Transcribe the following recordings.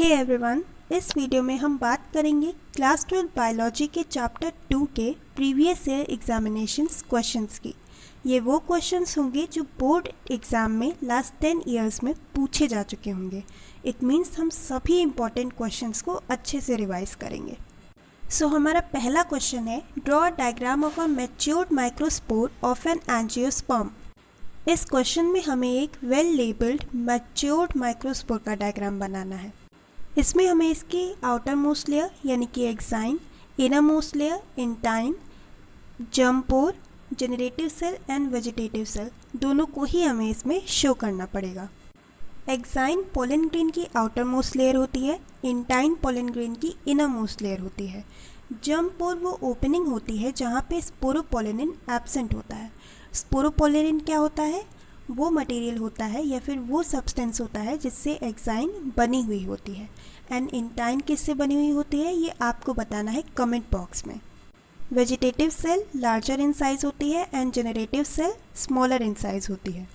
Hey everyone, इस video में हम बात करेंगे क्लास 12 बायोलॉजी के चैप्टर 2 के प्रीवियस ईयर एग्जामिनेशंस क्वेश्चंस की। ये वो क्वेश्चंस होंगे जो बोर्ड एग्ज़ाम में लास्ट 10 इयर्स में पूछे जा चुके होंगे। इट मीन्स हम सभी इम्पॉर्टेंट क्वेश्चंस को अच्छे से रिवाइज करेंगे। हमारा पहला क्वेश्चन है, draw a diagram of a matured microspore of an angiosperm. इस क्वेश्चन में हमें एक वेल लेबल्ड मैच्योर्ड माइक्रोस्पोर का डायग्राम बनाना है। इसमें हमें इसकी आउटर मोस्ट लेयर यानी कि exine, innermost layer intine, germ pore, generative cell and vegetative cell दोनों को ही हमें इसमें शो करना पड़ेगा। एक्साइन पोलन ग्रेन की आउटर मोस्ट लेयर होती है, इंटाइन पोलन ग्रेन की इनर मोस्ट लेयर होती है। जर्मपोर वो ओपनिंग होती है जहाँ पे स्पोरोपोलेनिन एब्सेंट होता है। स्पोरोपोलेनिन क्या होता है? वो मटेरियल होता है या फिर वो सब्सटेंस होता है जिससे एक्साइन बनी हुई होती है। एंड इंटाइन किससे बनी हुई होती है ये आपको बताना है कमेंट बॉक्स में। Vegetative cell larger in size होती है and generative cell smaller in size होती है।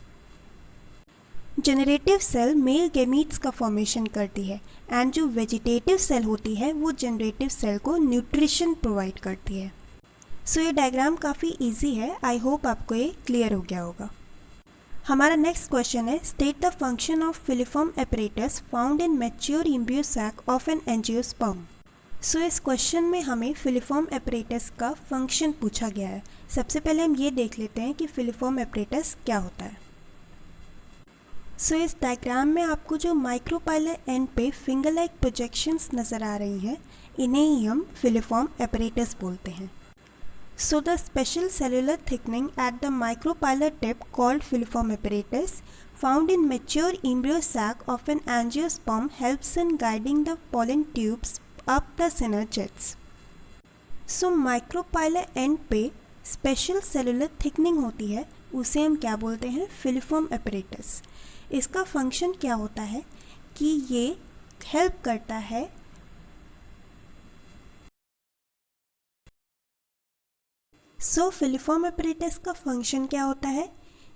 जेनरेटिव सेल मेल गैमीट्स का फॉर्मेशन करती है एंड जो वेजिटेटिव सेल होती है वो जनरेटिव सेल को न्यूट्रिशन प्रोवाइड करती है। ये डायग्राम काफ़ी इजी है। आई होप आपको ये क्लियर हो गया होगा। हमारा नेक्स्ट क्वेश्चन है, state the function of filiform apparatus found in mature embryo sac of an angiosperm. इस क्वेश्चन में हमें फिलिफॉर्म एपरेटस का फंक्शन पूछा गया है। सबसे पहले हम ये देख लेते हैं कि फिलिफॉर्म एपरेटस क्या होता है। इस डायग्राम में आपको जो माइक्रोपाइलर एंड पे फिंगर लाइक प्रोजेक्शंस नज़र आ रही हैं, इन्हें ही हम फिलिफॉर्म एपरेटस बोलते हैं। The special cellular thickening at the micropylar tip called filiform apparatus found in mature embryo sac of an angiosperm helps in guiding the pollen tubes up the synergids. Micropylar end पे special cellular thickening होती है, उसे हम क्या बोलते हैं? filiform apparatus। इसका function क्या होता है कि ये हेल्प करता है फिलिफॉर्म एपरेटस का फंक्शन क्या होता है?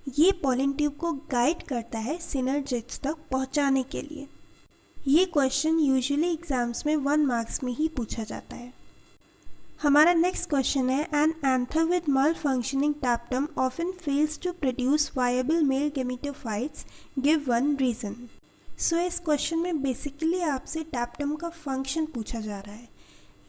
ये पॉलन ट्यूब को गाइड करता है सिनर्जिड्स तक पहुंचाने के लिए। ये क्वेश्चन यूजुअली एग्जाम्स में 1 मार्क्स में ही पूछा जाता है। हमारा नेक्स्ट क्वेश्चन है, an anther with malfunctioning tapetum often fails to produce viable male gametophytes, give one reason. इस क्वेश्चन में बेसिकली आपसे टैप्टम का फंक्शन पूछा जा रहा है।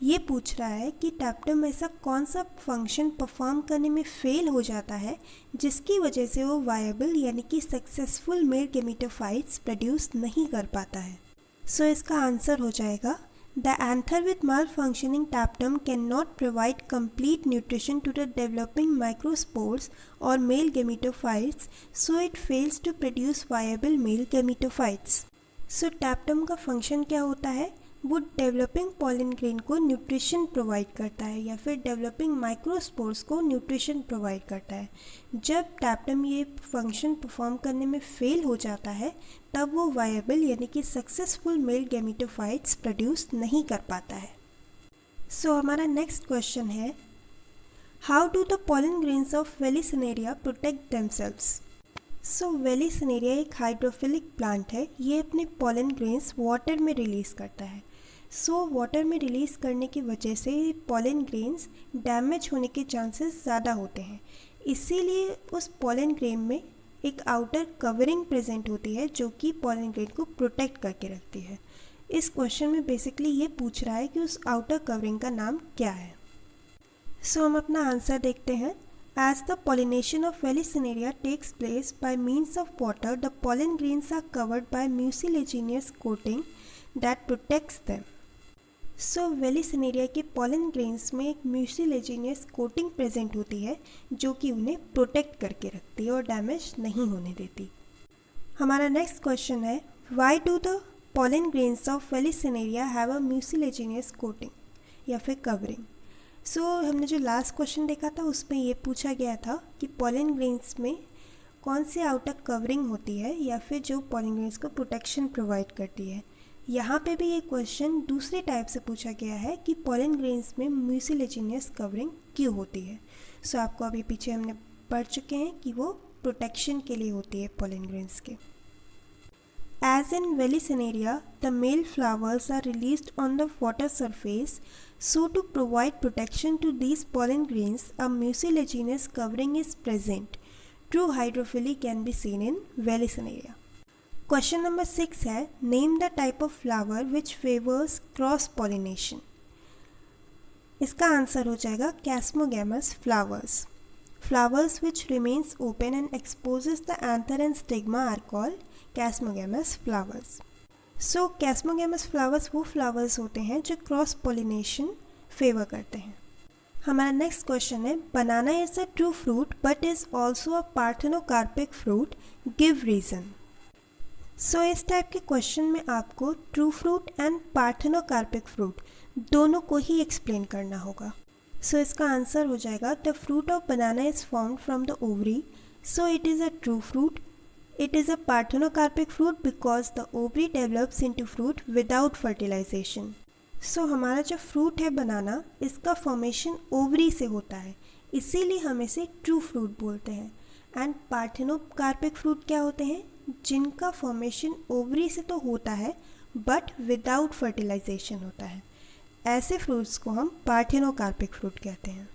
ये पूछ रहा है कि टैप्टम ऐसा कौन सा फंक्शन परफॉर्म करने में फेल हो जाता है जिसकी वजह से वो वायबल यानी कि सक्सेसफुल मेल गेमेटोफाइट्स प्रोड्यूस नहीं कर पाता है। इसका आंसर हो जाएगा, the anther with malfunctioning tapetum cannot provide complete nutrition to the developing microspores और male gametophytes, so it fails to produce viable male gametophytes. Tapetum का function क्या होता है? वो डेवलपिंग पॉलन ग्रेन को nutrition provide करता है या फिर डेवलपिंग माइक्रोस्पोर्स को न्यूट्रिशन प्रोवाइड करता है। जब टैप्टम ये फंक्शन परफॉर्म करने में फेल हो जाता है तब वो वायबल यानी कि सक्सेसफुल मेल गेमेटोफाइट्स प्रोड्यूस नहीं कर पाता है। हमारा नेक्स्ट क्वेश्चन है, how do the pollen grains of Vallisneria protect themselves. Vallisneria एक हाइड्रोफिलिक प्लांट है। ये अपने पॉलन ग्रेन्स वाटर में रिलीज़ करता है। वाटर में रिलीज़ करने की वजह से पॉलन ग्रेन्स डैमेज होने के चांसेस ज़्यादा होते हैं। इसीलिए उस पॉलन ग्रेन में एक आउटर कवरिंग प्रेजेंट होती है जो कि पॉलन ग्रेन को प्रोटेक्ट करके रखती है। इस क्वेश्चन में बेसिकली ये पूछ रहा है कि उस आउटर कवरिंग का नाम क्या है। हम अपना आंसर देखते हैं। As the pollination of Vallisneria takes place by means of water, the pollen grains are covered by mucilaginous coating that protects them. Vallisneria के pollen grains में एक mucilaginous coating present होती है जो कि उन्हें प्रोटेक्ट करके रखती है और डैमेज नहीं होने देती। हमारा नेक्स्ट क्वेश्चन है, Why do the pollen grains of Vallisneria have a mucilaginous coating या फिर कवरिंग। हमने जो लास्ट क्वेश्चन देखा था उसमें ये पूछा गया था कि पॉलन ग्रेन्स में कौन सी आउटर कवरिंग होती है या फिर जो पॉलन ग्रेन्स को प्रोटेक्शन प्रोवाइड करती है। यहाँ पे भी ये क्वेश्चन दूसरे टाइप से पूछा गया है कि पॉलन ग्रेन्स में म्यूसिलेजिनियस कवरिंग क्यों होती है। आपको अभी पीछे हमने पढ़ चुके हैं कि वो प्रोटेक्शन के लिए होती है पॉलन ग्रेन्स के। As in Vallisneria, the male flowers are released on the water surface, so to provide protection to these pollen grains, a mucilaginous covering is present. True hydrophily can be seen in Vallisneria. Question number 6 है, name the type of flower which favors cross pollination. इसका answer हो जाएगा Chasmogamous flowers. Flowers which remains open and exposes the anther and stigma are called Chasmogamous flowers. So Chasmogamous flowers वो flowers होते हैं जो cross pollination favour करते हैं. हमारा नेक्स्ट क्वेश्चन है, banana is a true fruit but is also a parthenocarpic fruit, give reason. So इस type के क्वेश्चन में आपको true fruit and parthenocarpic fruit दोनों को ही एक्सप्लेन करना होगा. सो इसका आंसर हो जाएगा, the fruit of banana is found from the ovary, so it is a true fruit. It is a parthenocarpic fruit because the ovary develops into fruit without fertilization. So हमारा जो fruit है बनाना, इसका formation ovary से होता है, इसीलिए हम इसे ट्रू फ्रूट बोलते हैं. एंड पार्थेनोकार्पिक फ्रूट क्या होते हैं, जिनका फॉर्मेशन ओवरी से तो होता है बट विदाउट फर्टिलाइजेशन होता है. ऐसे फ्रूट्स को हम पार्थेनोकार्पिक फ्रूट कहते हैं.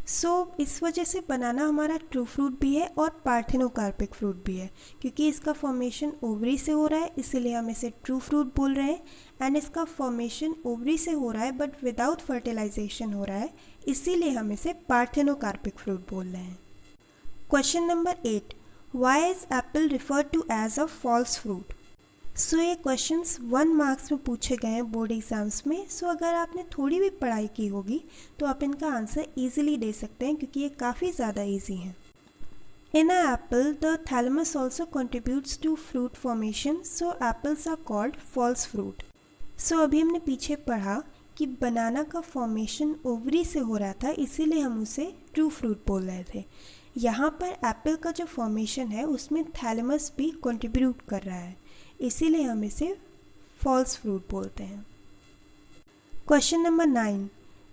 सो इस वजह से बनाना हमारा ट्रू फ्रूट भी है और पार्थेनोकार्पिक फ्रूट भी है, क्योंकि इसका फॉर्मेशन ओवरी से हो रहा है, इसीलिए हम इसे ट्रू फ्रूट बोल रहे हैं. एंड इसका फॉर्मेशन ओवरी से हो रहा है बट विदाउट फर्टिलाइजेशन हो रहा है, इसीलिए हम इसे पार्थेनोकार्पिक फ्रूट बोल रहे हैं. Question number 8, why is apple referred to as a false fruit. So ये क्वेश्चंस 1 मार्क्स में पूछे गए हैं बोर्ड एग्जाम्स में. सो अगर आपने थोड़ी भी पढ़ाई की होगी तो आप इनका आंसर ईजिली दे सकते हैं, क्योंकि ये काफ़ी ज़्यादा ईजी हैं. In a apple the thalamus also contributes to fruit formation, so apples are called false fruit. So अभी हमने पीछे पढ़ा कि बनाना का फॉर्मेशन ओवरी से हो रहा था, इसीलिए हम उसे ट्रू फ्रूट बोल रहे थे. यहाँ पर एप्पल का जो फॉर्मेशन है उसमें थैलेमस भी कंट्रीब्यूट कर रहा है, इसीलिए हम इसे फॉल्स फ्रूट बोलते हैं. Question number 9,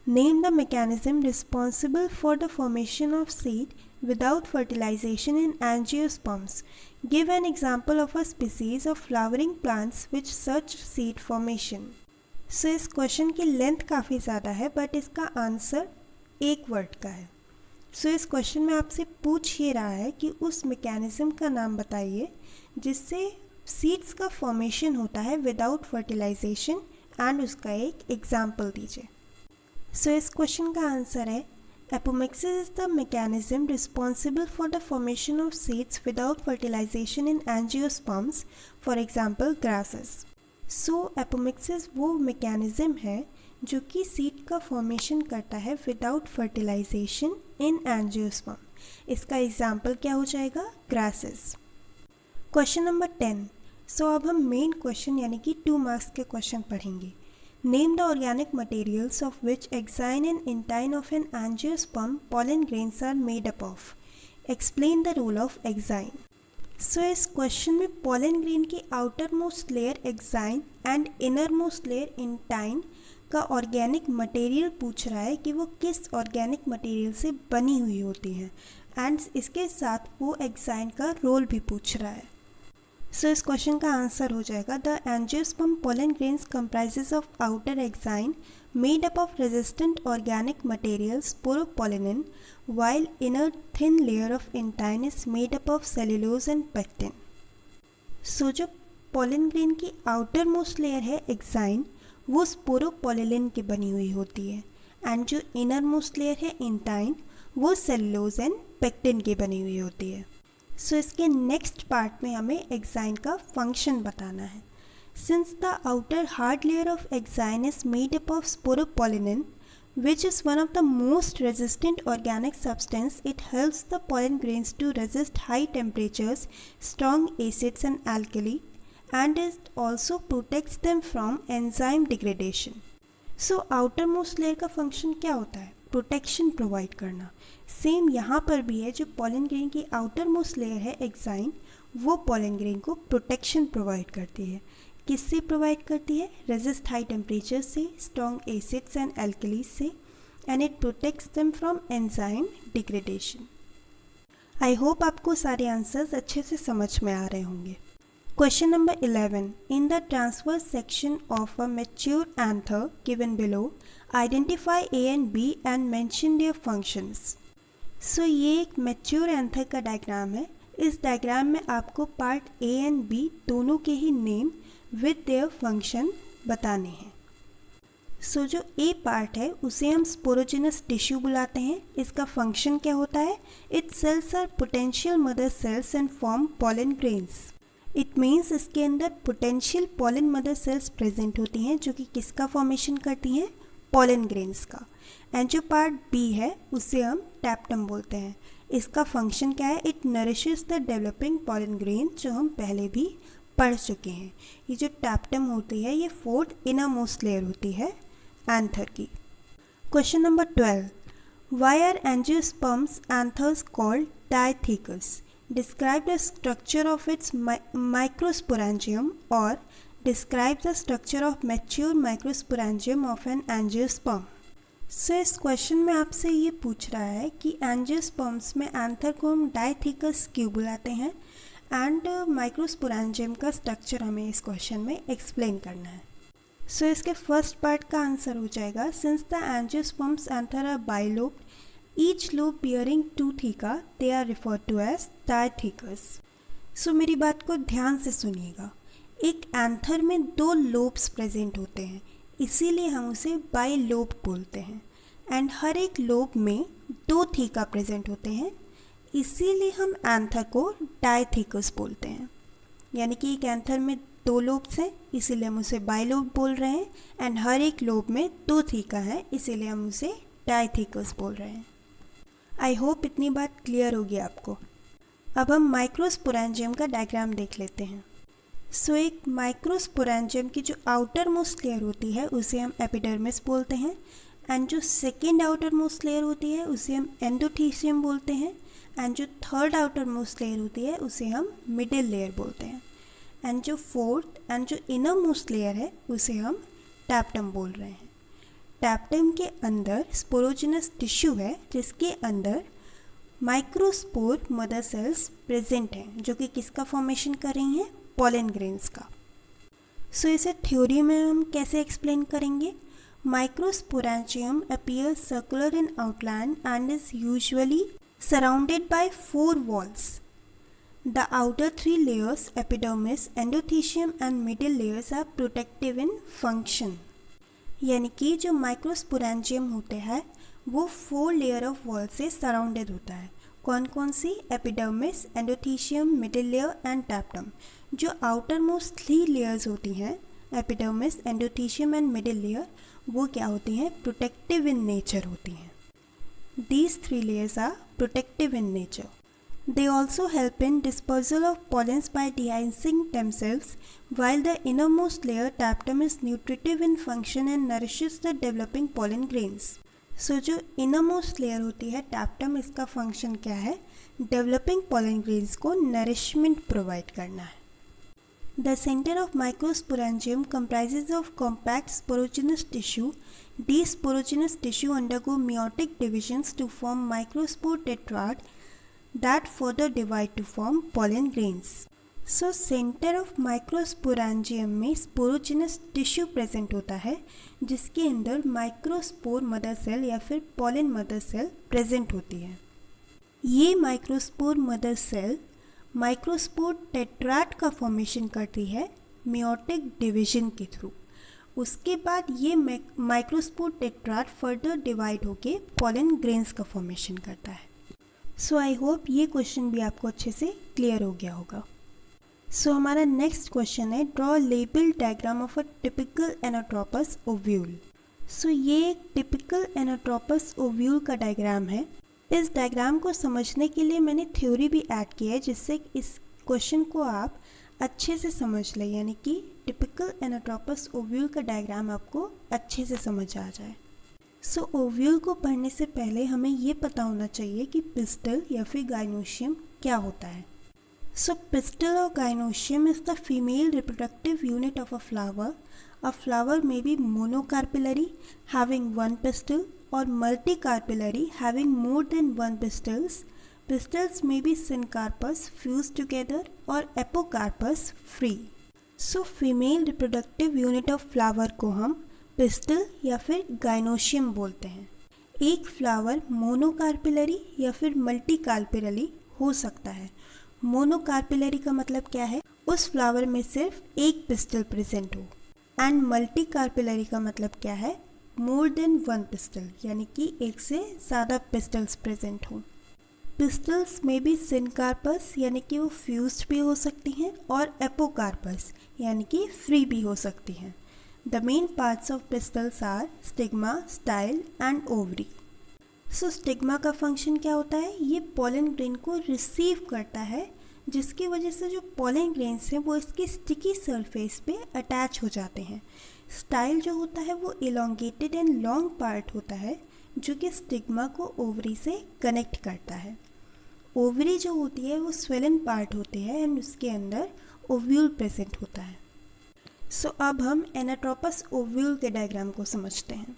name the mechanism responsible for the formation of seed without fertilisation in angiosperms. Give an example of a species of flowering plants which such seed formation. So इस question की length काफ़ी ज़्यादा है but इसका answer एक word का है. सो इस क्वेश्चन में आपसे पूछ ये रहा है कि उस मैकेनिज्म का नाम बताइए जिससे सीड्स का फॉर्मेशन होता है विदाउट फर्टिलाइजेशन, एंड उसका एक एग्जाम्पल दीजिए. सो इस क्वेश्चन का आंसर है, apomixis is the mechanism responsible for the formation of seeds without fertilisation in angiosperms, for example grasses. So apomixis वो मैकेनिज्म है जो कि सीड का फॉर्मेशन करता है विदाउट फर्टिलाइजेशन इन एंजियोस्पर्म. इसका एग्जाम्पल क्या हो जाएगा, ग्रासेस. क्वेश्चन नंबर 10, सो अब हम मेन क्वेश्चन यानी कि 2 मार्क्स के क्वेश्चन पढ़ेंगे. Name the organic materials of which exine and intine of an angiosperm pollen grains are made up of. Explain the role of exine. So इस question में pollen grain की outermost layer exine and innermost layer intine का organic material पूछ रहा है कि वो किस ऑर्गेनिक मटेरियल से बनी हुई होती है, एंड इसके साथ वो एक्साइन का रोल भी पूछ रहा है. सो इस क्वेश्चन का आंसर हो जाएगा, the angiosperm pollen grains comprises of outer exine made up of resistant organic material sporopollenin, while inner thin layer of intine is made up of cellulose and pectin. सो जो pollen grain की outermost layer है exine, वो sporopollenin की बनी हुई होती है, and जो इनर मोस्ट लेयर है इंटाइन, वो सेलुलोज एंड पेक्टिन की बनी हुई होती है. सो इसके नेक्स्ट पार्ट में हमें एक्साइन का फंक्शन बताना है. Since the outer hard layer of exine is made up of sporopollenin, which is one of the most resistant organic substance, it helps the pollen grains to resist high temperatures, strong acids and alkali, and it also protects them from enzyme degradation. So outermost layer का function क्या होता है, protection provide करना. Same यहाँ पर भी है, जो पोलन ग्रेन की आउटर मोस्ट लेयर है एक्साइन, वो पोलन ग्रेन को प्रोटेक्शन प्रोवाइड करती है. किससे प्रोवाइड करती है, रेजिस्ट हाई टेम्परेचर से, स्ट्रॉन्ग एसिड्स एंड एल्कलीज से, and it protects them from enzyme degradation. I hope आपको सारे आंसर्स अच्छे से समझ में आ रहे होंगे. Question number 11. In the transverse section of a mature anther given below, identify A and B and mention their functions. So ये एक mature anther का डायग्राम है. इस डायग्राम में आपको पार्ट A एंड B दोनों के ही नेम विद देयर फंक्शन बताने हैं. सो जो A पार्ट है उसे हम स्पोरोजिनस टिश्यू बुलाते हैं. इसका फंक्शन क्या होता है? It cells are potential mother cells and form pollen grains. It means इसके अंदर potential pollen mother cells present होती हैं जो कि किसका फॉर्मेशन करती हैं? पॉलन ग्रेन्स का. एंड जो पार्ट B है उसे हम टैप्टम बोलते हैं. इसका फंक्शन क्या है? It nourishes the developing pollen grain, जो हम पहले भी पढ़ चुके हैं. ये जो टैप्टम होती है ये फोर्थ इनर मोस्ट लेयर होती है एंथर की. Question number 12. Why are angiosperms anthers called dithecous? Describe the structure of its microsporangium और describe the structure of mature microsporangium of an angiosperm. So इस क्वेश्चन में आपसे ये पूछ रहा है कि एंजियोस्पर्म्स में एंथर को हम डायथेकस क्यों बुलाते हैं एंड माइक्रोस्पोरेंजियम का स्ट्रक्चर हमें इस क्वेश्चन में एक्सप्लेन करना है. सो इसके फर्स्ट पार्ट का आंसर हो जाएगा, since the angiosperms anther are bilobed, each lobe bearing two theca, they are referred to as dithecous. So मेरी बात को ध्यान से सुनिएगा. एक एंथर में 2 लोब्स प्रेजेंट होते हैं, इसीलिए हम उसे बाइलोब बोलते हैं. एंड हर एक लोब में 2 थीका प्रेजेंट होते हैं, इसीलिए हम एंथर को डायथेकस बोलते हैं. यानी कि एक एंथर में 2 लोब्स हैं, इसीलिए हम उसे बाइलोब बोल रहे हैं. एंड हर एक लोब में 2 थीका है, इसीलिए हम उसे डायथेकस बोल रहे हैं. आई होप इतनी बात क्लियर होगी आपको. अब हम माइक्रोस्पोरेंजियम का डायग्राम देख लेते हैं. सो एक माइक्रोस्पोरेंजियम की जो आउटर मोस्ट लेयर होती है उसे हम एपिडर्मिस बोलते हैं. एंड जो सेकेंड आउटर मोस्ट लेयर होती है उसे हम एंडोथीसियम बोलते हैं. एंड जो थर्ड आउटर मोस्ट लेयर होती है उसे हम मिडिल लेयर बोलते हैं. एंड जो फोर्थ एंड जो इनर मोस्ट लेयर है उसे हम टैप्टम बोल रहे हैं. टैप्टम के अंदर स्पोरोजिनस टिश्यू है जिसके अंदर माइक्रोस्पोर मदर सेल्स प्रेजेंट हैं जो कि किसका फॉर्मेशन कर रही हैं? पॉलन ग्रेन्स का. सो इसे थ्योरी में हम कैसे एक्सप्लेन करेंगे? Microsporangium appears circular in outline and is usually surrounded by 4 walls. The outer 3 layers, epidermis, endothelium and middle layers are protective in function. यानी कि जो माइक्रोस्पोरेंजियम होते हैं वो 4 लेयर ऑफ वॉल से सराउंडेड होता है. कौन कौन सी? Epidermis, endothecium, middle layer and tapetum. जो आउटर मोस्ट 3 लेयर्स होती हैं, epidermis, endothecium and middle layer, वो क्या होती हैं? प्रोटेक्टिव इन नेचर होती हैं. These 3 layers are protective in nature. They also help in dispersal of pollens by dehiscing themselves, while the innermost layer taptum is nutritive in function and nourishes the developing pollen grains. So जो innermost layer होती है taptum, इसका function क्या है? Developing pollen grains को nourishment provide करना है. The center of microsporangium comprises of compact sporogenous tissue. These sporogenous tissue undergo meiotic divisions to form microspore tetrad that further divide to form pollen grains. So center of microsporangium में sporogenous tissue present होता है जिसके अंदर microspore mother cell या फिर pollen mother cell present होती है. ये microspore mother cell microspore tetrad का फॉर्मेशन करती है मियोटिक डिवीजन के थ्रू. उसके बाद ये माइक्रोस्पोर टेट्राड फर्दर डिवाइड होके पॉलन ग्रेन्स का फॉर्मेशन करता है. सो आई होप ये क्वेश्चन भी आपको अच्छे से क्लियर हो गया होगा. सो हमारा नेक्स्ट क्वेश्चन है, draw label diagram of a typical anatropous ovule. So ये एक टिपिकल एनाट्रोपस ओव्यूल का डायग्राम है. इस डायग्राम को समझने के लिए मैंने थ्योरी भी ऐड की है जिससे इस क्वेश्चन को आप अच्छे से समझ लें. यानी कि टिपिकल एनाट्रोपस ओव्यूल का डायग्राम आपको अच्छे से समझ आ जाए. सो ओव्यूल को पढ़ने से पहले हमें ये पता होना चाहिए कि पिस्टल या फिर गाइनोशियम क्या होता है. सो पिस्टल और gynoecium is the female reproductive unit of a flower. A flower may be monocarpellary having one pistil or multicarpellary having more than one pistils Pistils may be syncarpous fused together or apocarpous free. So female reproductive unit of flower को हम pistol या फिर gynoecium बोलते हैं। एक flower monocarpellary या फिर मल्टीकार्पिलरी हो सकता है। मोनोकार्पिलरी का मतलब क्या है? उस फ्लावर में सिर्फ एक पिस्टल प्रेजेंट हो। एंड मल्टीकार्पिलरी का मतलब क्या है? मोर देन वन पिस्टल, यानी कि एक से ज़्यादा पिस्टल्स प्रेजेंट हो। पिस्टल्स में भी सिनकार्पस यानी कि वो फ्यूज्ड भी हो सकती हैं और एपोकार्पस यानी कि फ्री भी हो सकती हैं। The main parts of pistils are stigma, style and ovary. So stigma का फंक्शन क्या होता है? ये पॉलन ग्रेन को रिसीव करता है, जिसकी वजह से जो पॉलन ग्रेन्स हैं वो इसकी स्टिकी सरफेस पे अटैच हो जाते हैं। स्टाइल जो होता है वो इलोंगेटेड एंड लॉन्ग पार्ट होता है जो कि स्टिग्मा को ओवरी से कनेक्ट करता है। ओवरी जो होती है वो स्वेलन पार्ट होती है एंड उसके अंदर ओव्यूल प्रेजेंट होता है। सो अब हम एनाट्रोपस ओव्यूल के डायग्राम को समझते हैं।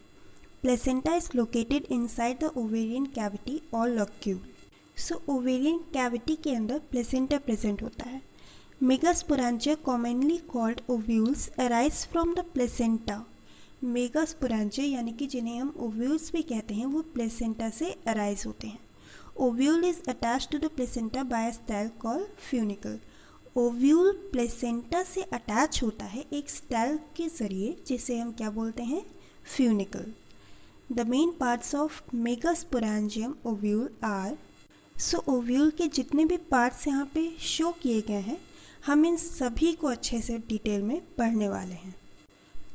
Placenta is located inside the ovarian cavity और लॉक्यूल। सो ओवेरियन कैविटी के अंदर प्लेसेंटा प्रेजेंट होता है। Megasporangia commonly called ovules arise from the placenta. Megasporangia यानी कि जिन्हें हम ओव्यूल्स भी कहते हैं वो प्लेसेंटा से अराइज होते हैं। Ovule is attached to the placenta by a stalk called funicle. Ovule placenta से अटैच होता है एक स्टेल के जरिए जिसे हम क्या बोलते हैं? Funicle. The main parts of megasporangium ovule are. So ovule के जितने भी पार्ट्स यहाँ पे शो किए गए हैं हम इन सभी को अच्छे से डिटेल में पढ़ने वाले हैं।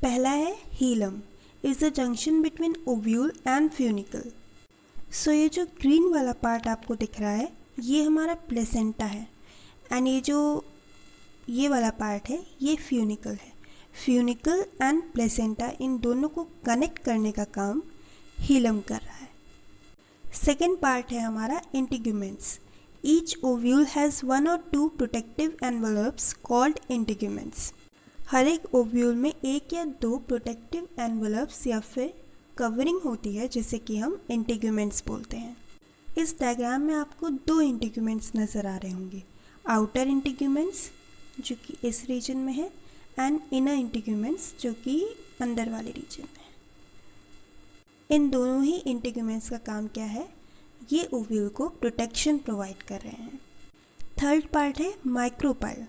पहला है hilum, is the junction between ovule and funicle. So ये जो ग्रीन वाला पार्ट आपको दिख रहा है ये हमारा प्लेसेंटा है एंड ये वाला पार्ट है ये फ्यूनिकल है। फ्यूनिकल एंड प्लेसेंटा इन दोनों को कनेक्ट करने का काम हीलम कर रहा है। सेकेंड पार्ट है हमारा integuments. Each ovule has one or two protective envelopes called integuments. हर एक ओव्यूल में एक या दो प्रोटेक्टिव एनवलप्स या फिर कवरिंग होती है जिसे कि हम इंटीग्यूमेंट्स बोलते हैं। इस डायग्राम में आपको दो इंटीग्यूमेंट्स नज़र आ रहे होंगे, आउटर इंटीग्यूमेंट्स जो कि इस रीजन में है एंड इनर इंटीग्यूमेंट्स जो कि अंदर वाले रीजन में है। इन दोनों ही इंटीग्यूमेंट्स का काम क्या है? ये ओव्यूल को प्रोटेक्शन प्रोवाइड कर रहे हैं। थर्ड पार्ट है micropyle.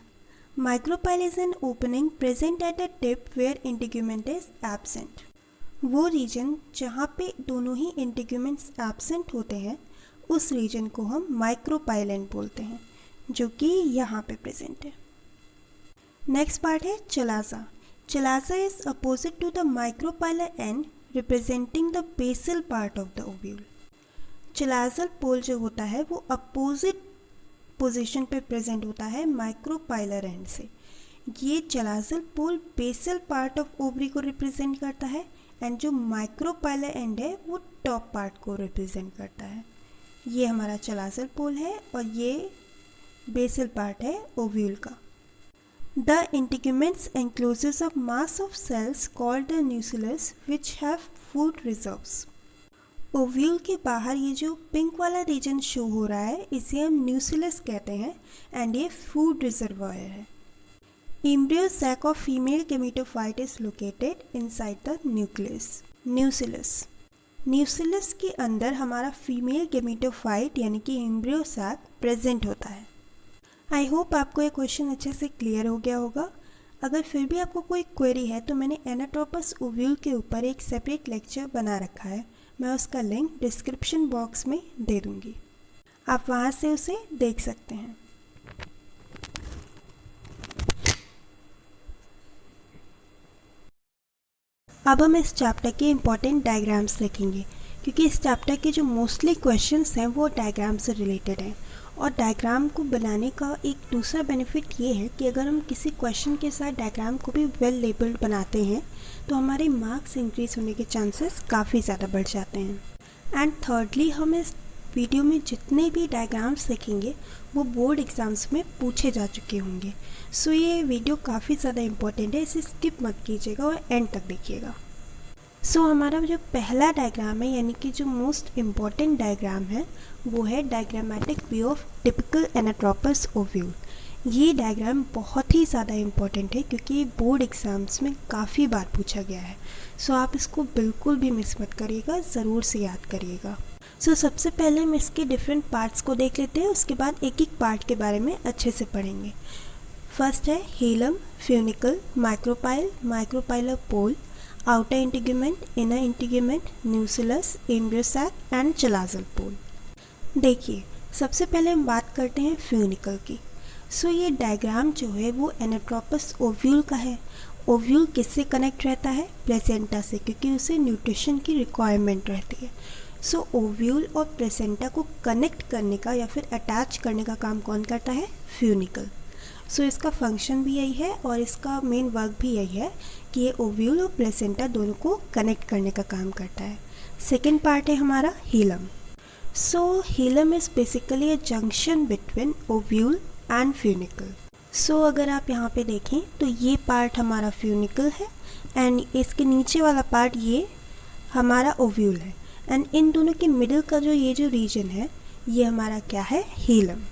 Micropyle is an opening present at the tip where integument is absent. वो रीजन जहाँ पे दोनों ही इंटीग्यूमेंट्स एब्सेंट होते हैं उस रीजन को हम माइक्रोपाइलेंट बोलते हैं जो कि यहाँ पे प्रेजेंट है। नेक्स्ट पार्ट है chalaza. Chalaza is opposite to the micropylar end representing the basal part of the ovule. Chalazal pole जो होता है वो अपोजिट पोजीशन पे प्रेजेंट होता है माइक्रोपाइलर एंड से। ये chalazal pole basal part of ovary को रिप्रेजेंट करता है एंड जो माइक्रोपाइलर एंड है वो टॉप पार्ट को रिप्रेजेंट करता है। ये हमारा चलाजल पोल है और ये बेसल पार्ट है ओव्यूल का। The integuments encloses a mass of cells called the nucellus which have food reserves. Ovule के बाहर ये जो पिंक वाला रीजन शो हो रहा है इसे हम न्यूसिलस कहते हैं एंड ये फूड रिजर्वायर है। Embryo sac of female gametophyte is located inside the nucleus. Nucellus. Nucellus के अंदर हमारा फीमेल गेमेटोफाइट यानी कि एम्ब्रियो सैक प्रेजेंट होता है। आई होप आपको ये क्वेश्चन अच्छे से क्लियर हो गया होगा। अगर फिर भी आपको कोई क्वेरी है तो मैंने एनाट्रोपस ओव्यूल के ऊपर एक सेपरेट लेक्चर बना रखा है, मैं उसका लिंक डिस्क्रिप्शन बॉक्स में दे दूँगी, आप वहाँ से उसे देख सकते हैं। अब हम इस चैप्टर के इम्पॉर्टेंट डायग्राम्स लिखेंगे क्योंकि इस चैप्टर के जो मोस्टली क्वेश्चंस हैं वो डायग्राम से रिलेटेड हैं। और डायग्राम को बनाने का एक दूसरा बेनिफिट ये है कि अगर हम किसी क्वेश्चन के साथ डायग्राम को भी वेल लेबल्ड बनाते हैं तो हमारे मार्क्स इंक्रीज होने के चांसेस काफ़ी ज़्यादा बढ़ जाते हैं। एंड थर्डली हम इस वीडियो में जितने भी डायग्राम्स लिखेंगे वो बोर्ड एग्ज़ाम्स में पूछे जा चुके होंगे। सो ये वीडियो काफ़ी ज़्यादा इम्पोर्टेंट है, इसे स्किप मत कीजिएगा और एंड तक देखिएगा। हमारा जो पहला डायग्राम है, यानी कि जो मोस्ट इम्पॉर्टेंट डायग्राम है, वो है diagrammatic view of typical anatropous ovule. ये डायग्राम बहुत ही ज़्यादा इम्पॉर्टेंट है क्योंकि ये बोर्ड एग्ज़ाम्स में काफ़ी बार पूछा गया है। आप इसको बिल्कुल भी मिस मत करिएगा, ज़रूर से याद करिएगा। सबसे पहले हम इसके डिफरेंट पार्ट्स को देख लेते हैं, उसके बाद एक एक पार्ट के बारे में अच्छे से पढ़ेंगे। फर्स्ट है hilum, funicle, micropyle, micropylar pole, outer integument, inner integument, nucellus, embryo sac and chalazal pole. देखिए, सबसे पहले हम बात करते हैं फ्यूनिकल की। ये डायग्राम जो है वो एनाट्रोपस ओव्यूल का है। ओव्यूल किससे कनेक्ट रहता है? प्लेसेंटा से, क्योंकि उसे न्यूट्रिशन की रिक्वायरमेंट रहती है। ओव्यूल और प्लेसेंटा को कनेक्ट करने का या फिर अटैच करने का काम कौन करता है? फ्यूनिकल। इसका फंक्शन भी यही है और इसका मेन वर्क भी यही है कि ये ओव्यूल और प्लेसेंटा दोनों को कनेक्ट करने का काम करता है। सेकेंड पार्ट है हमारा hilum. Hilum is basically a junction between ovule and funicle. अगर आप यहाँ पे देखें तो ये पार्ट हमारा फ्यूनिकल है एंड इसके नीचे वाला पार्ट ये हमारा ओव्यूल है, एंड इन दोनों के मिडिल का ये जो रीजन है ये हमारा क्या है? हीलम।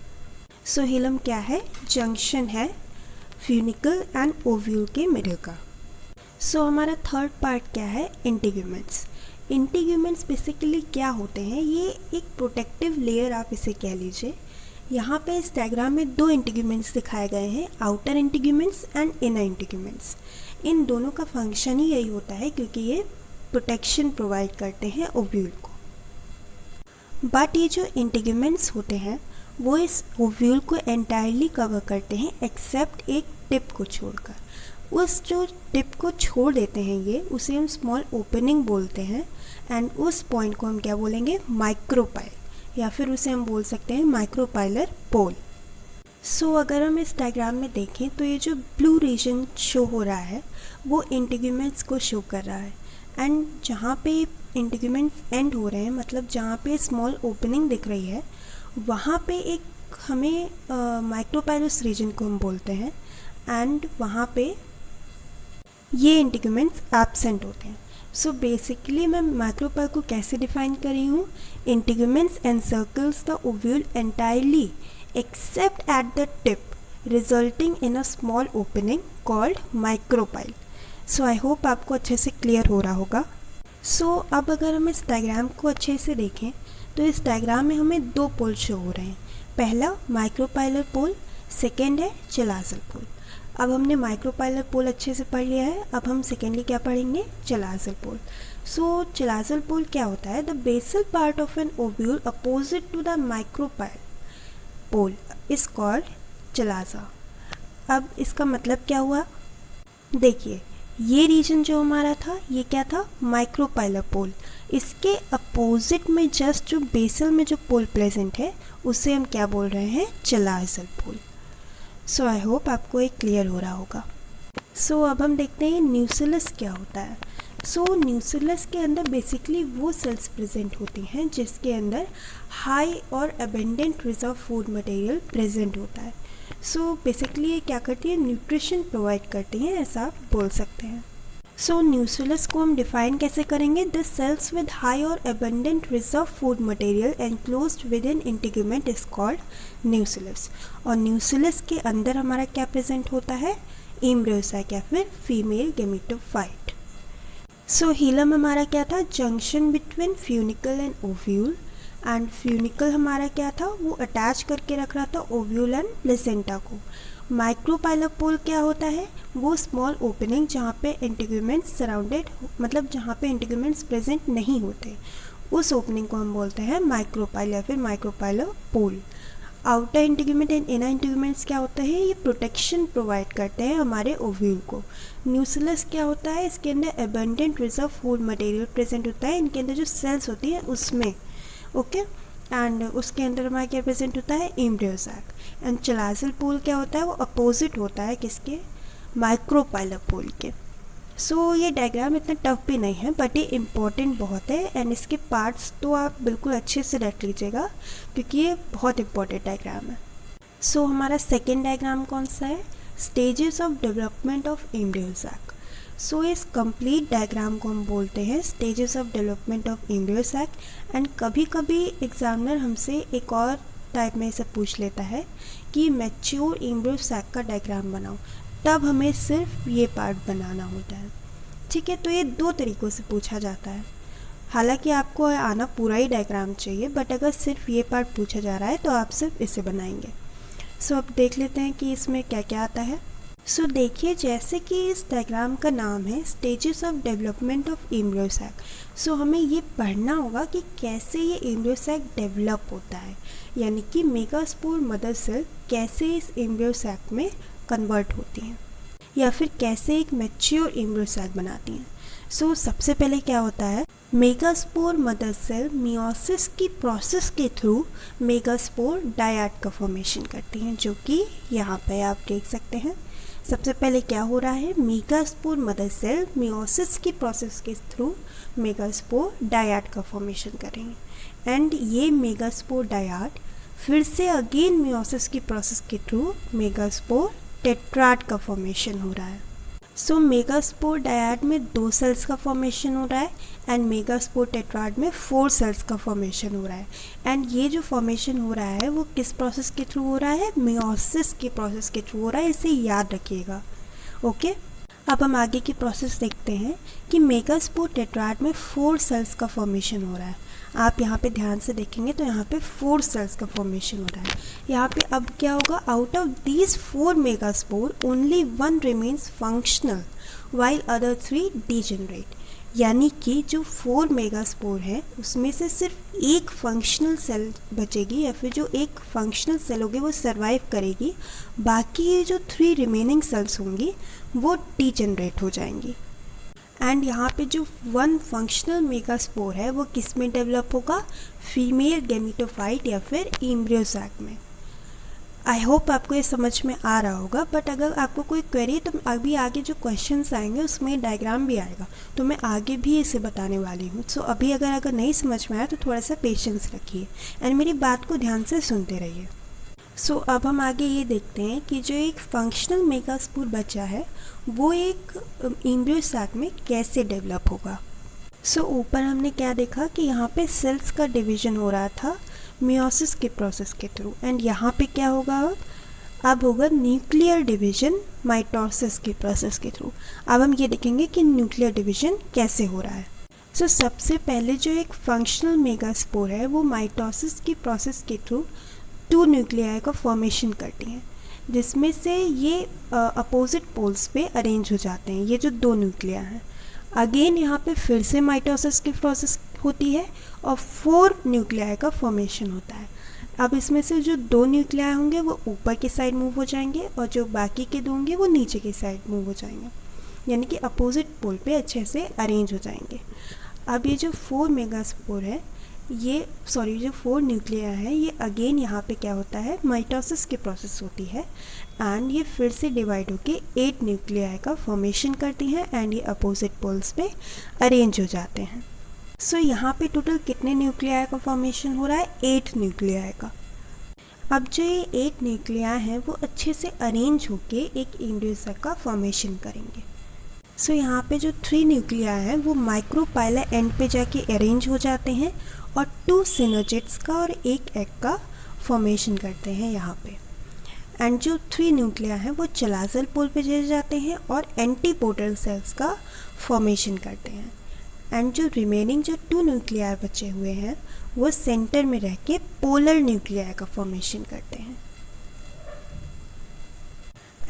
हीलम क्या है? जंक्शन है फ्यूनिकल एंड ओव्यूल के मिडिल का। हमारा थर्ड पार्ट क्या है? इंटीग्यूमेंट्स। इंटीग्यूमेंट्स बेसिकली क्या होते हैं? ये एक प्रोटेक्टिव लेयर आप इसे कह लीजिए। यहाँ पे इस डायग्राम में दो इंटीग्यूमेंट्स दिखाए गए हैं, outer integuments and inner integuments. इन दोनों का फंक्शन ही यही होता है क्योंकि ये प्रोटेक्शन प्रोवाइड करते हैं ओव्यूल को। बट ये जो इंटीग्यूमेंट्स होते हैं वो इस ओव्यूल को एंटायरली कवर करते हैं एक्सेप्ट एक टिप को छोड़कर। उस जो टिप को छोड़ देते हैं ये, उसे हम स्मॉल ओपनिंग बोलते हैं, एंड उस पॉइंट को हम क्या बोलेंगे? माइक्रोपाइल, या फिर उसे हम बोल सकते हैं माइक्रोपाइलर पोल। अगर हम इस डायग्राम में देखें तो ये जो ब्लू रीजन शो हो रहा है वो इंटीग्यूमेंट्स को शो कर रहा है, एंड जहाँ पे इंटीग्यूमेंट्स एंड हो रहे हैं, मतलब जहाँ पे स्मॉल ओपनिंग दिख रही है, वहाँ पे एक हमें माइक्रोपाइलस रीजन को हम बोलते हैं, एंड वहाँ पे ये इंटीग्यूमेंट्स एब्सेंट होते हैं। बेसिकली मैं माइक्रोपाइल को कैसे डिफाइन कर रही हूँ? Integuments encircles the ovule entirely except at the tip, resulting in a small opening called micropyle. I hope आपको अच्छे से क्लियर हो रहा होगा। अब अगर हम इस डायग्राम को अच्छे से देखें तो इस डायग्राम में हमें दो पोल शो हो रहे हैं। पहला माइक्रोपाइलर पोल, सेकेंड है चलाजल पोल। अब हमने माइक्रोपाइलर पोल अच्छे से पढ़ लिया है, अब हम सेकेंडली क्या पढ़ेंगे? चलाजल पोल। चलाजल पोल क्या होता है? The basal part of an ovule opposite to the micropyle pole is called chalaza. अब इसका मतलब क्या हुआ? देखिए, ये रीजन जो हमारा था ये क्या था? माइक्रोपाइलर पोल। इसके अपोजिट में जस्ट जो बेसल में जो पोल प्रेजेंट है उसे हम क्या बोल रहे हैं? चलाजल पोल। आई होप आपको एक क्लियर हो रहा होगा। अब हम देखते हैं न्यूसिलस क्या होता है। न्यूसिलस के अंदर बेसिकली वो सेल्स प्रेजेंट होती हैं जिसके अंदर हाई और abundant reserve food material present होता है। बेसिकली ये क्या करती है? न्यूट्रिशन प्रोवाइड करती हैं, ऐसा आप बोल सकते हैं। न्यूसिलस को हम डिफाइन कैसे करेंगे? द सेल्स विद हाई और abundant reserve food material enclosed with in integument is called न्यूसिलस। और न्यूसिलस के अंदर हमारा क्या प्रेजेंट होता है? एम्ब्रियो सैक या फिर फीमेल गेमेटोफाइट। हीलम हमारा क्या था? Junction between funicle and ovule, and funicle हमारा क्या था? वो अटैच करके रख रहा था ओव्यूल एंड प्लेसेंटा को। माइक्रोपाइलर पोल क्या होता है? वो स्मॉल ओपनिंग जहाँ पे इंटीग्यूमेंट्स सराउंडेड, मतलब जहाँ पे इंटीग्यूमेंट्स प्रेजेंट नहीं होते, उस ओपनिंग को हम बोलते हैं माइक्रोपाइल या फिर micropylar pole. Outer integument and inner integuments क्या होते हैं? ये प्रोटेक्शन प्रोवाइड करते हैं हमारे ओव्यूल को। न्यूसिलस क्या होता है? इसके अंदर abundant reserve food material present होता है, इनके अंदर जो सेल्स होती हैं उसमें, ओके, एंड उसके अंदर हमारा क्या प्रेजेंट होता है? Embryo sac. And chalazal pole क्या होता है? वो अपोजिट होता है किसके? माइक्रोपाइलर पोल के। ये डायग्राम इतना टफ भी नहीं है बट ये इम्पॉर्टेंट बहुत है, एंड इसके पार्ट्स तो आप बिल्कुल अच्छे से रख लीजिएगा क्योंकि ये बहुत इम्पॉर्टेंट डायग्राम है। हमारा सेकेंड डायग्राम कौन सा है? Stages of development of embryo sac. So इस कंप्लीट डायग्राम को हम बोलते हैं stages of development of embryo sac. And कभी कभी एग्जामिनर हमसे एक और टाइप में इसे पूछ लेता है कि मैच्योर एम्ब्रियो सैक का डायग्राम बनाओ, तब हमें सिर्फ ये पार्ट बनाना होता है। ठीक है, तो ये दो तरीक़ों से पूछा जाता है। हालांकि आपको आना पूरा ही डायग्राम चाहिए, बट अगर सिर्फ ये पार्ट पूछा जा रहा है तो आप सिर्फ इसे बनाएंगे। सो अब देख लेते हैं कि इसमें क्या क्या आता है। सो देखिए, जैसे कि इस डायग्राम का नाम है stages of development of embryo sac, so हमें ये पढ़ना होगा कि कैसे ये एम्ब्रियो सैक डेवलप होता है, यानी कि मेगास्पोर मदर सेल कैसे इस एम्ब्रियो सैक में कन्वर्ट होती हैं या फिर कैसे एक मैच्योर एम्ब्रियो सैक बनाती हैं। सो सबसे पहले क्या होता है, मेगास्पोर मदर सेल मियोसिस की प्रोसेस के थ्रू मेगास्पोर डायड का फॉर्मेशन करती हैं, जो कि यहाँ पे आप देख सकते हैं। सबसे पहले क्या हो रहा है, मेगास्पोर मदर सेल मियोसिस की प्रोसेस के थ्रू मेगास्पोर डायड का फॉर्मेशन करेंगे। एंड ये मेगास्पोर डायड फिर से अगेन मियोसिस की प्रोसेस के थ्रू मेगास्पोर टेट्राड का फॉर्मेशन हो रहा है। सो मेगास्पोर डायड में 2 सेल्स का फॉर्मेशन हो रहा है एंड मेगास्पोर टेट्राड में 4 सेल्स का फॉर्मेशन हो रहा है। एंड ये जो फॉर्मेशन हो रहा है वो किस प्रोसेस के थ्रू हो रहा है, मियोसिस की प्रोसेस के थ्रू हो रहा है, इसे याद रखिएगा। ओके, अब हम आगे की प्रोसेस देखते हैं कि मेगास्पोर टेट्राड में 4 सेल्स का फॉर्मेशन हो रहा है। आप यहाँ पे ध्यान से देखेंगे तो यहाँ पे 4 सेल्स का फॉर्मेशन हो रहा है। यहाँ पे अब क्या होगा, out of these 4 megaspore only 1 remains functional while other 3 degenerate, यानी कि जो 4 मेगास्पोर है उसमें से सिर्फ एक फंक्शनल सेल बचेगी या फिर जो एक फंक्शनल सेल होगी वो सर्वाइव करेगी, बाकी ये जो 3 रिमेनिंग सेल्स होंगी वो डीजेनरेट हो जाएंगी। एंड यहाँ पे जो 1 फंक्शनल मेगास्पोर है वो किस में डेवलप होगा, फीमेल गैमेटोफाइट या फिर एम्ब्रियो सैक में। आई होप आपको ये समझ में आ रहा होगा, बट अगर आपको कोई क्वेरी तो अभी आगे जो क्वेश्चंस आएंगे उसमें डायग्राम भी आएगा, तो मैं आगे भी इसे बताने वाली हूँ। सो अभी अगर नहीं समझ में आया तो थोड़ा सा पेशेंस रखिए एंड मेरी बात को ध्यान से सुनते रहिए। सो अब हम आगे ये देखते हैं कि जो एक फंक्शनल मेगास्पोर बचा है वो एक एम्ब्रियो सैक में कैसे डेवलप होगा। सो ऊपर हमने क्या देखा कि यहाँ पे सेल्स का डिवीजन हो रहा था मियोसिस के प्रोसेस के थ्रू, एंड यहाँ पे क्या होगा, अब होगा न्यूक्लियर डिवीजन माइटोसिस के प्रोसेस के थ्रू। अब हम ये देखेंगे कि न्यूक्लियर डिवीजन कैसे हो रहा है। सो सबसे पहले जो एक फंक्शनल मेगास्पोर है वो माइटोसिस की प्रोसेस के थ्रू 2 न्यूक्लियाई का फॉर्मेशन करती हैं, जिसमें से ये अपोजिट पोल्स पे अरेंज हो जाते हैं, ये जो 2 न्यूक्लिया हैं। अगेन यहाँ पे फिर से माइटोसिस की प्रोसेस होती है और 4 न्यूक्लियाई का फॉर्मेशन होता है। अब इसमें से जो 2 न्यूक्लियाई होंगे वो ऊपर की साइड मूव हो जाएंगे और जो बाकी के 2 होंगे वो नीचे की साइड मूव हो जाएंगे, यानी कि अपोजिट पोल पे अच्छे से अरेंज हो जाएंगे। अब ये जो 4 मेगास्पोर है जो 4 न्यूक्लिया है ये अगेन यहाँ पे क्या होता है, माइटोसिस की प्रोसेस होती है एंड ये फिर से डिवाइड होके 8 न्यूक्लियाई का फॉर्मेशन करती हैं एंड ये अपोजिट पोल्स पे अरेंज हो जाते हैं। सो यहाँ पे टोटल कितने न्यूक्लियाई का फॉर्मेशन हो रहा है, 8 न्यूक्लियाई का। अब जो ये 8 न्यूक्लियाई हैं वो अच्छे से अरेंज होके एक एम्ब्रियो सैक का फॉर्मेशन करेंगे। सो यहाँ पे जो 3 न्यूक्लियाई हैं वो माइक्रोपाइला एंड पे जाके अरेंज हो जाते हैं और 2 सिनर्जिड्स का और एक एग का फॉर्मेशन करते हैं यहाँ पे। एंड जो 3 न्यूक्लिया हैं वो चलाजल पोल पे चले जाते हैं और एंटीपोडल सेल्स का फॉर्मेशन करते हैं। एंड जो रिमेनिंग जो 2 न्यूक्लिया बचे हुए हैं वो सेंटर में रह के पोलर न्यूक्लिया का फॉर्मेशन करते हैं।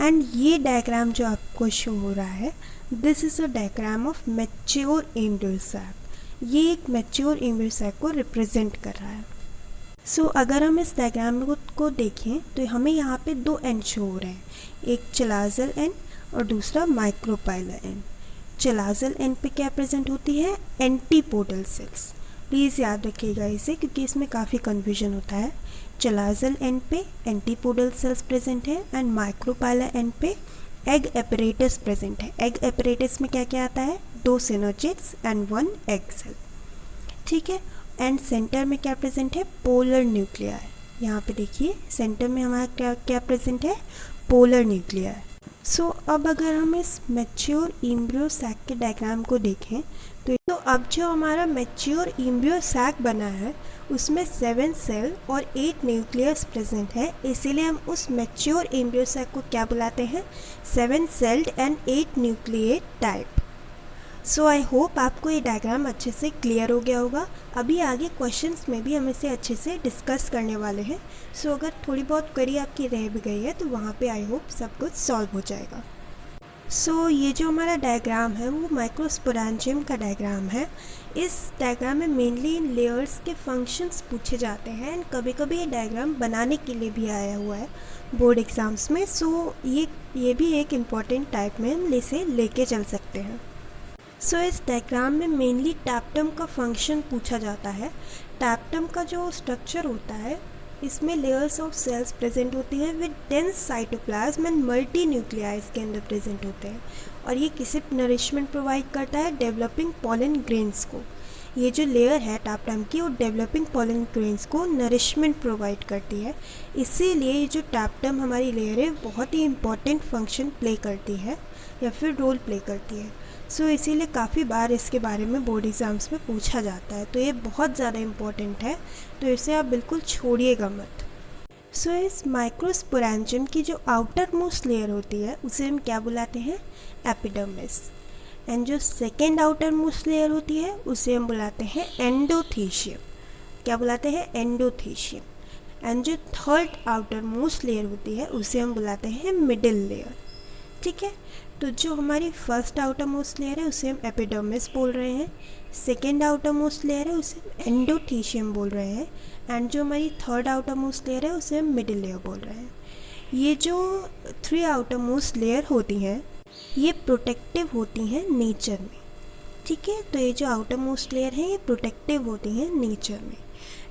एंड ये डायग्राम जो आपको शो हो रहा है, this is a diagram of mature embryo sac. ये एक मैच्योर एम्ब्रियो सैक को रिप्रेजेंट कर रहा है। सो अगर हम इस डायग्राम को देखें तो हमें यहाँ पे 2 एंड शो हो रहे हैं, एक चलाजल एंड और दूसरा माइक्रोपाइला एंड। चलाजल एंड पे क्या प्रेजेंट होती है, एंटीपोडल सेल्स। प्लीज़ याद रखिएगा इसे क्योंकि इसमें काफ़ी कन्फ्यूजन होता है। चलाजल एंड पे एंटीपोडल सेल्स प्रेजेंट है एंड माइक्रोपाइला एंड पे एग एपरेटस प्रेजेंट है। एग एपरेटस में क्या क्या आता है, 2 सिनर्जिड्स एंड 1 एग सेल, ठीक है। एंड सेंटर में क्या प्रेजेंट है, पोलर न्यूक्लिया है। यहाँ पे देखिए सेंटर में हमारा क्या क्या प्रेजेंट है, पोलर न्यूक्लिया है। अब अगर हम इस मैच्योर एम्ब्रियो सैक के डायग्राम को देखें तो अब जो हमारा मैच्योर एम्ब्रियो सैक बना है उसमें 7 सेल और 8 न्यूक्लियस प्रेजेंट है, इसीलिए हम उस मैच्योर एम्ब्रियो सैक को क्या बुलाते हैं? 7 celled and 8 nucleate type. I hope आपको ये डायग्राम अच्छे से क्लियर हो गया होगा। अभी आगे क्वेश्चंस में भी हम इसे अच्छे से डिस्कस करने वाले हैं। अगर थोड़ी बहुत क्वेरी आपकी रह भी गई है तो वहाँ पे आई होप सब कुछ सॉल्व हो जाएगा। ये जो हमारा डायग्राम है वो माइक्रोस्पोरेंजियम का डायग्राम है। इस डायग्राम में मेनली इन लेयर्स के फंक्शंस पूछे जाते हैं एंड कभी कभी ये डायग्राम बनाने के लिए भी आया हुआ है बोर्ड एग्ज़ाम्स में। ये भी एक इम्पॉर्टेंट टाइप में हम इसे लेके चल सकते हैं। इस डायग्राम में मेनली टैप्टम का फंक्शन पूछा जाता है। टैप्टम का जो स्ट्रक्चर होता है इसमें लेयर्स ऑफ सेल्स प्रेजेंट होती हैं with dense cytoplasm and multi nuclei इसके अंदर प्रेजेंट होते हैं, और ये किसे नरिशमेंट प्रोवाइड करता है? डेवलपिंग पॉलन ग्रेन्स को। ये जो लेयर है टैप्टम की वो डेवलपिंग पॉलन ग्रेन्स को नरिशमेंट प्रोवाइड करती है। इसीलिए ये जो टैप्टम हमारी लेयर है बहुत ही इम्पॉर्टेंट फंक्शन प्ले करती है या फिर रोल प्ले करती है। इसीलिए काफ़ी बार इसके बारे में बोर्ड एग्ज़ाम्स में पूछा जाता है, तो ये बहुत ज़्यादा इम्पॉर्टेंट है, तो इसे आप बिल्कुल छोड़िएगा मत। इस माइक्रोस्पोरेंजियम की जो आउटर मोस्ट लेयर होती है उसे हम क्या बुलाते हैं? एपिडर्मिस। एंड जो सेकेंड आउटर मोस्ट लेयर होती है उसे हम बुलाते हैं एंडोथीशियम। क्या बुलाते हैं? एंडोथीशियम। एंड जो थर्ड आउटर मोस्ट लेयर होती है उसे हम बुलाते हैं मिडिल लेयर। ठीक है, तो जो हमारी फर्स्ट आउटर मोस्ट लेयर है उसे हम एपिडर्मिस बोल रहे हैं, सेकेंड आउटर मोस्ट लेयर है उसे हम एंडोथीशियम बोल रहे हैं, एंड जो हमारी थर्ड आउटर मोस्ट लेयर है उसे हम मिडिल लेयर बोल रहे हैं। ये जो 3 आउटर मोस्ट लेयर होती हैं ये प्रोटेक्टिव होती हैं नेचर में। ठीक है, तो ये जो आउटर मोस्ट लेयर है ये प्रोटेक्टिव होती हैं नेचर में।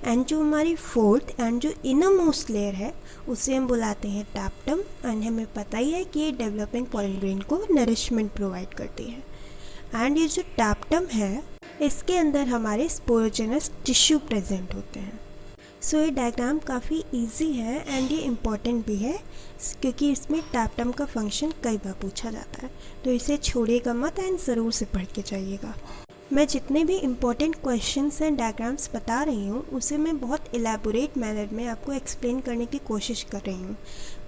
एंड जो हमारी फोर्थ एंड जो इनर मोस्ट लेयर है उसे हम बुलाते हैं टैप्टम, एंड हमें पता ही है कि ये डेवलपिंग पॉलन ग्रेन को नरिशमेंट प्रोवाइड करती है। एंड ये जो टैप्टम है इसके अंदर हमारे स्पोरोजेनस टिश्यू प्रेजेंट होते हैं। ये डायग्राम काफ़ी इजी है एंड ये इम्पॉर्टेंट भी है क्योंकि इसमें टैप्टम का फंक्शन कई बार पूछा जाता है, तो इसे छोड़िएगा मत एंड ज़रूर से पढ़ के जाइएगा। मैं जितने भी इम्पॉर्टेंट क्वेश्चंस एंड डायग्राम्स बता रही हूँ उसे मैं बहुत एलैबोरेट मैनर में आपको एक्सप्लेन करने की कोशिश कर रही हूँ,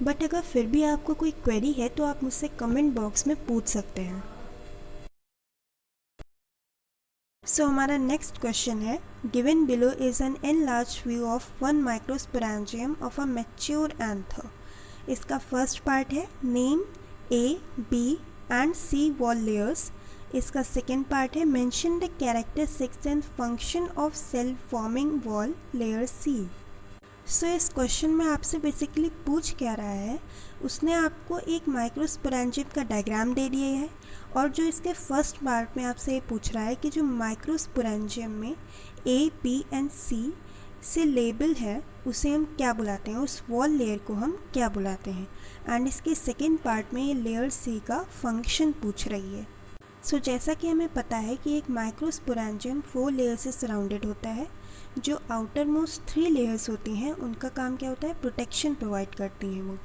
बट अगर फिर भी आपको कोई क्वेरी है तो आप मुझसे कमेंट बॉक्स में पूछ सकते हैं। हमारा नेक्स्ट क्वेश्चन है, given below is an enlarge view of 1 microsporangium of a mature anther. इसका फर्स्ट पार्ट है name A, B and C wall layers. इसका सेकेंड पार्ट है mention the characteristics and function of cell forming wall layer C. इस question में आपसे basically पूछ क्या रहा है, उसने आपको एक माइक्रोस्पोरेंजियम का डायग्राम दे दिया है और जो इसके फर्स्ट पार्ट में आपसे ये पूछ रहा है कि जो माइक्रोस्पोरेंजियम में ए, बी एंड सी से लेबल है उसे हम क्या बुलाते हैं, उस वॉल लेयर को हम क्या बुलाते हैं। एंड इसके सेकेंड पार्ट में ये लेयर सी का फंक्शन पूछ रही है। जैसा कि हमें पता है कि एक माइक्रोस्पोरेंजियम 4 लेयर से सराउंडेड होता है। जो आउटर मोस्ट 3 लेयर्स होती हैं उनका काम क्या होता है? प्रोटेक्शन प्रोवाइड करती हैं वो।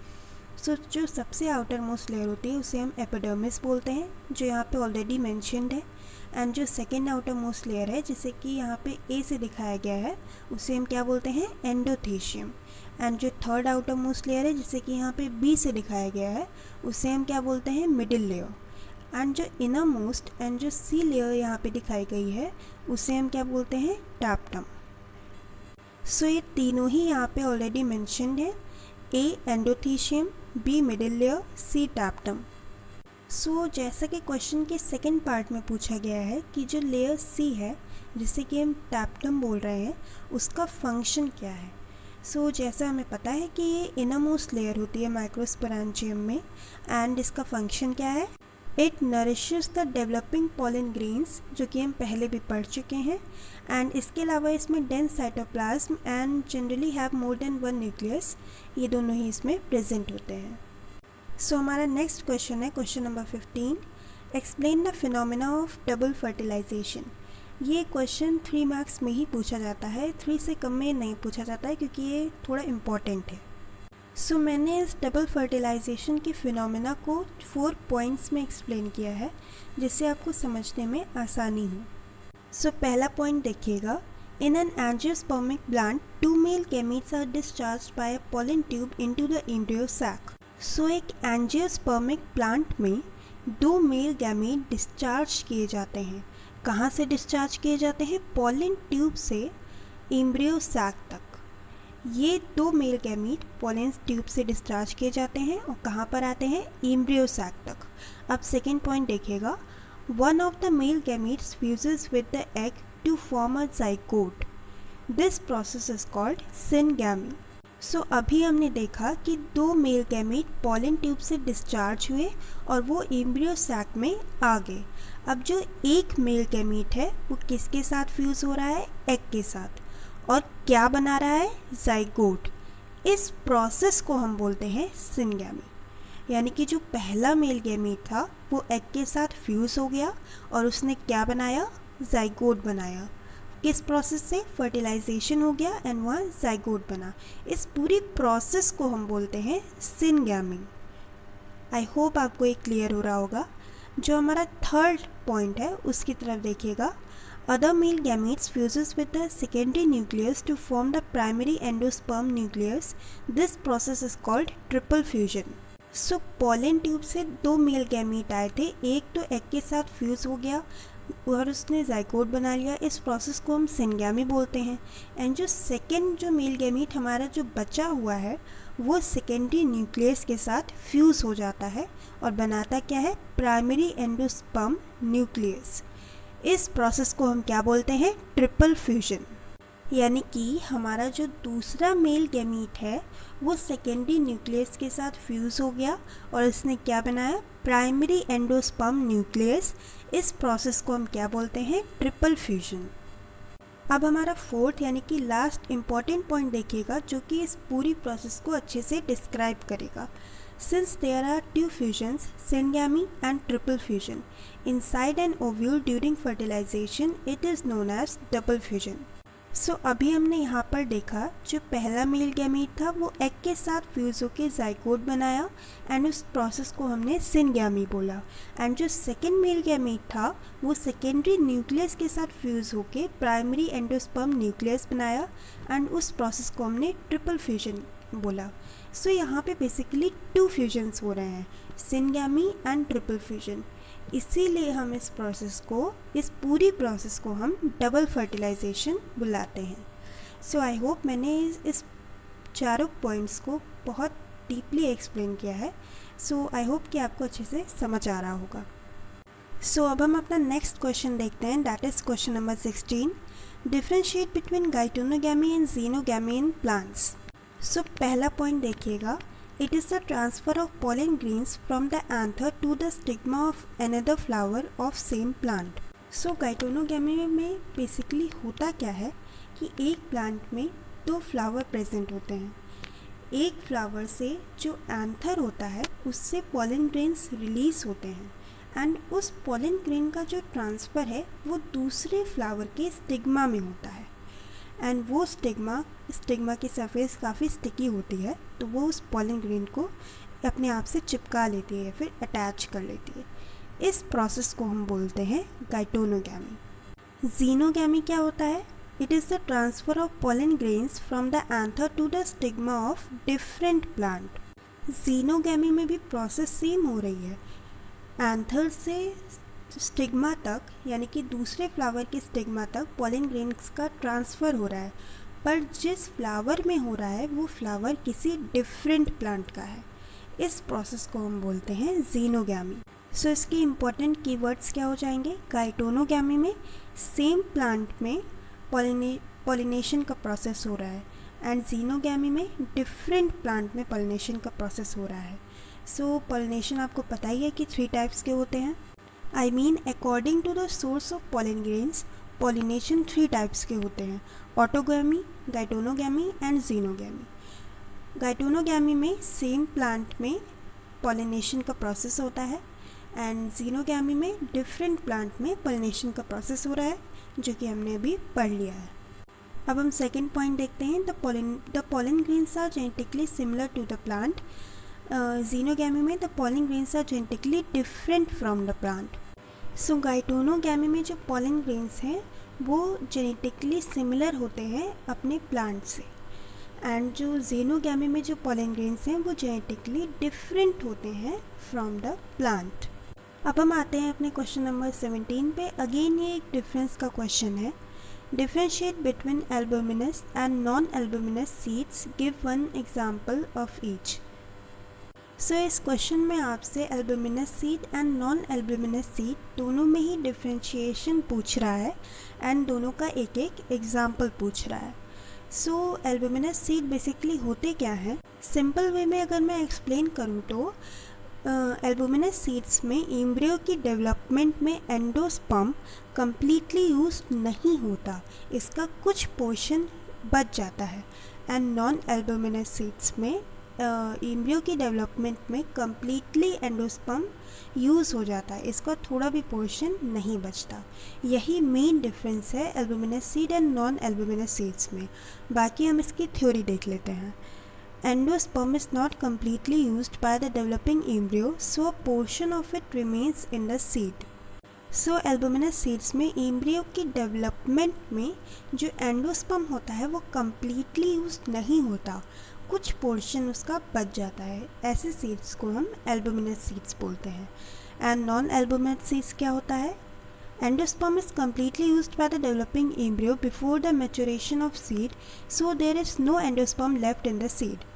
जो सबसे आउटर मोस्ट लेयर होती है उसे हम एपिडर्मिस बोलते हैं, जो यहाँ पे ऑलरेडी मेंशन्ड है। एंड जो सेकेंड आउटर मोस्ट लेयर है जिसे कि यहाँ पे ए से दिखाया गया है उसे हम क्या बोलते हैं? एंडोथीशियम। एंड जो थर्ड आउटर मोस्ट लेयर है जिसे कि यहाँ पे बी से दिखाया गया है उसे हम क्या बोलते हैं? Middle layer. एंड जो इनर मोस्ट एंड जो सी लेयर यहाँ पे दिखाई गई है उसे हम क्या बोलते हैं? टैप्टम। ये तीनों ही यहाँ पे ऑलरेडी मेंशन्ड है, ए एंडोथीशियम, बी मिडिल लेयर, सी टैप्टम। जैसा कि क्वेश्चन के सेकंड पार्ट में पूछा गया है कि जो लेयर सी है जिसे कि हम टैप्टम बोल रहे हैं उसका फंक्शन क्या है। जैसा हमें पता है कि ये इनर मोस्ट लेयर होती है माइक्रोस्पोरेंजियम में, एंड इसका फंक्शन क्या है? It nourishes the developing pollen grains, जो कि हम पहले भी पढ़ चुके हैं। एंड इसके अलावा इसमें dense cytoplasm and generally have more than 1 nucleus, ये दोनों ही इसमें प्रेजेंट होते हैं। हमारा नेक्स्ट क्वेश्चन है question number 15, explain the phenomena of double fertilisation. ये क्वेश्चन 3 मार्क्स में ही पूछा जाता है, 3 से कम में नहीं पूछा जाता है क्योंकि ये थोड़ा इम्पॉर्टेंट है। सो मैंने इस डबल फर्टिलाइजेशन के फिनोमेना को 4 पॉइंट्स में एक्सप्लेन किया है जिससे आपको समझने में आसानी हो। सो पहला पॉइंट देखिएगा, in an angiospermic plant 2 male gametes are discharged by a pollen tube into the embryo sac. So एक एंजियोस्पर्मिक प्लांट में 2 मेल गैमीट डिस्चार्ज किए जाते हैं। कहाँ से डिस्चार्ज किए जाते हैं? पॉलन ट्यूब से एम्ब्रियो सैक तक। ये 2 मेल गैमीट पॉलन ट्यूब से डिस्चार्ज किए जाते हैं और कहाँ पर आते हैं? एम्ब्रियो सैक तक। अब सेकेंड पॉइंट देखिएगा, one of the male gametes fuses with the egg to form a zygote. This process is called syngamy. So अभी हमने देखा कि 2 मेल गैमीट पॉलन ट्यूब से डिस्चार्ज हुए और वो एम्ब्रियो सैक में आ गए। अब जो एक मेल गैमीट है वो किसके साथ फ्यूज़ हो रहा है? एग के साथ। और क्या बना रहा है? ज़ाइगोट। इस प्रोसेस को हम बोलते हैं सिनगैमी। यानी कि जो पहला मेल गैमीट था वो एग के साथ फ्यूज़ हो गया और उसने क्या बनाया? ज़ाइगोट बनाया। किस प्रोसेस से? फर्टिलाइजेशन हो गया एंड वहाँ ज़ाइगोट बना। इस पूरी प्रोसेस को हम बोलते हैं सिनगैमी। आई होप आपको ये क्लियर हो रहा होगा। जो हमारा थर्ड पॉइंट है उसकी तरफ देखिएगा, other male gametes fuses with the secondary nucleus to form the primary endosperm nucleus. This process is called triple fusion. So pollen tube से 2 मेल गैमीट आए थे, एक तो एग के साथ फ्यूज़ हो गया और उसने ज़ाइगोट बना लिया। इस प्रोसेस को हम सिनगैमी बोलते हैं। एंड जो सेकेंड जो मेल गैमीट हमारा जो बचा हुआ है वो सेकेंडरी न्यूक्लियस के साथ फ्यूज़ हो जाता है और बनाता क्या है? Primary endosperm nucleus. इस प्रोसेस को हम क्या बोलते हैं? Triple fusion. यानी कि हमारा जो दूसरा मेल गैमीट है वो सेकेंडरी न्यूक्लियस के साथ फ्यूज़ हो गया और इसने क्या बनाया? Primary endosperm nucleus. इस प्रोसेस को हम क्या बोलते हैं? Triple fusion. अब हमारा फोर्थ यानी कि लास्ट इम्पॉर्टेंट पॉइंट देखिएगा जो कि इस पूरी प्रोसेस को अच्छे से डिस्क्राइब करेगा। Since there are 2 fusions, syngamy and triple fusion, inside an ovule during fertilization, it is known as double fusion. So अभी हमने यहाँ पर देखा जो पहला मेल गैमीट था वो एग के साथ फ्यूज़ होकर ज़ाइगोट बनाया एंड उस प्रोसेस को हमने सिनगैमी बोला। एंड जो सेकेंड मेल गैमीट था वो सेकेंडरी न्यूक्लियस के साथ फ्यूज़ होकर प्राइमरी एंडोस्पर्म न्यूक्लियस बनाया एंड उस प्रोसेस को हमने ट्रिपल फ्यूजन बोला। सो यहाँ पे बेसिकली 2 फ्यूजन्स हो रहे हैं, सिनगैमी एंड ट्रिपल फ्यूजन। इसीलिए हम इस पूरी प्रोसेस को हम डबल फर्टिलाइजेशन बुलाते हैं। सो आई होप मैंने इस चारों पॉइंट्स को बहुत डीपली एक्सप्लेन किया है। सो आई होप कि आपको अच्छे से समझ आ रहा होगा। सो अब हम अपना नेक्स्ट क्वेश्चन देखते हैं, that is question number 16। Differentiate between geitonogamy and xenogamy in plants. So पहला पॉइंट देखिएगा, it is the transfer of pollen grains from the anther to the stigma of another flower of same plant. So geitonogamy में basically होता क्या है कि एक plant में 2 flower present होते हैं। एक फ्लावर से जो एंथर होता है उससे pollen grains रिलीज़ होते हैं एंड उस pollen grain का जो ट्रांसफ़र है वो दूसरे फ्लावर के स्टिग्मा में होता है। एंड वो स्टिग्मा की सरफेस काफ़ी स्टिकी होती है तो वो उस pollen grain को अपने आप से चिपका लेती है या फिर अटैच कर लेती है। इस प्रोसेस को हम बोलते हैं गाइटोनोगैमी। ज़ीनोगैमी क्या होता है? It is the transfer of pollen grains from the anther to the stigma of different plant. Xenogamy में भी प्रोसेस सेम हो रही है, एंथर से स्टिग्मा तक यानी कि दूसरे फ्लावर के स्टिग्मा तक pollen grains का ट्रांसफ़र हो रहा है, पर जिस फ्लावर में हो रहा है वो फ्लावर किसी डिफरेंट प्लांट का है। इस प्रोसेस को हम बोलते हैं ज़ीनोगैमी। सो इसके इम्पॉर्टेंट कीवर्ड्स क्या हो जाएंगे? गाइटोनोगैमी में सेम प्लांट में पॉलिनेशन का प्रोसेस हो रहा है एंड ज़ीनोगैमी में डिफरेंट प्लांट में पॉलिनेशन का प्रोसेस हो रहा है। सो पॉलिनेशन आपको पता ही है कि 3 टाइप्स के होते हैं। I mean according to the source of pollen grains, pollination 3 types के होते हैं, autogamy, geitonogamy and xenogamy. Geitonogamy में सेम प्लांट में पॉलिनेशन का प्रोसेस होता है एंड ज़ीनोगैमी में डिफरेंट प्लांट में पॉलिनेशन का प्रोसेस हो रहा है, जो कि हमने अभी पढ़ लिया है। अब हम सेकेंड पॉइंट देखते हैं, the pollen grains are genetically similar to the plant. Xenogamy में the pollen grains are genetically different from the plant. So geitonogamy में जो पोलन ग्रेन्स हैं वो जेनेटिकली सिमिलर होते हैं अपने प्लांट से, एंड जो जेनोगैमी में जो पोलन ग्रेन्स हैं वो जेनेटिकली डिफरेंट होते हैं फ्रॉम द प्लांट। अब हम आते हैं अपने क्वेश्चन नंबर 17 पे। अगेन ये एक डिफरेंस का क्वेश्चन है। Differentiate between albuminous and non albuminous seeds, give one example of each. So इस क्वेश्चन में आपसे albuminous seed and non albuminous seed दोनों में ही डिफरेंशिएशन पूछ रहा है एंड दोनों का एक एक एग्जाम्पल पूछ रहा है। सो एल्बुमिनस सीड बेसिकली होते क्या हैं? सिंपल वे में अगर मैं एक्सप्लेन करूँ तो एल्बुमिनस सीड्स में एम्ब्रियो की डेवलपमेंट में एंडोस्पर्म कम्प्लीटली यूज नहीं होता, इसका कुछ पोर्शन बच जाता है। एंड नॉन एल्बुमिनस सीड्स में एम्ब्रियो की डेवलपमेंट में कम्प्लीटली एंडोस्पर्म यूज़ हो जाता है, इसका थोड़ा भी पोर्शन नहीं बचता। यही मेन डिफरेंस है albuminous seed and non albuminous seeds में। बाकी हम इसकी थ्योरी देख लेते हैं। Endosperm is not completely used by the developing embryo, so a portion of it remains in the seed. So albuminous seeds में embryo की development में जो endosperm होता है वो completely used नहीं होता, कुछ portion उसका बच जाता है। ऐसे seeds को हम albuminous seeds बोलते हैं। And non-albuminous seeds क्या होता है? Endosperm is completely used by the developing embryo before the maturation of seed, so there is no endosperm left in the seed.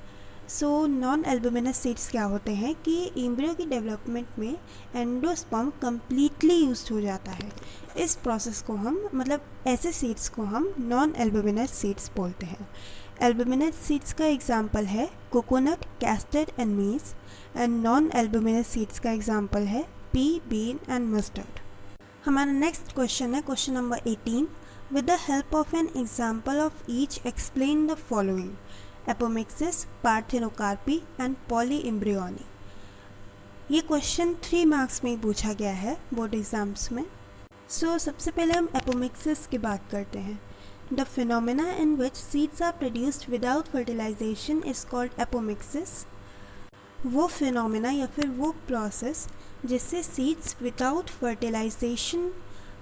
So non albuminous seeds क्या होते हैं कि embryo की डेवलपमेंट में endosperm completely use हो जाता है। इस प्रोसेस को हम ऐसे सीड्स को हम नॉन एल्बुमिनस सीड्स बोलते हैं। एल्बुमिनस सीड्स का एग्जांपल है coconut, castor and maize, and non albuminous seeds का एग्जांपल है पी, बीन एंड मस्टर्ड। हमारा नेक्स्ट क्वेश्चन है question number 18। With the help of an example of each explain the following: apomixis, parthenocarpy and polyembryony. ये question 3 marks में ही पूछा गया है बोर्ड एग्जाम्स में। सो सबसे पहले हम एपोमिक्सिस की बात करते हैं। The phenomena in which seeds are produced without fertilization is called apomixis. वो फिनोमेना या फिर वो प्रोसेस जिससे सीड्स विदाउट फर्टिलाइजेशन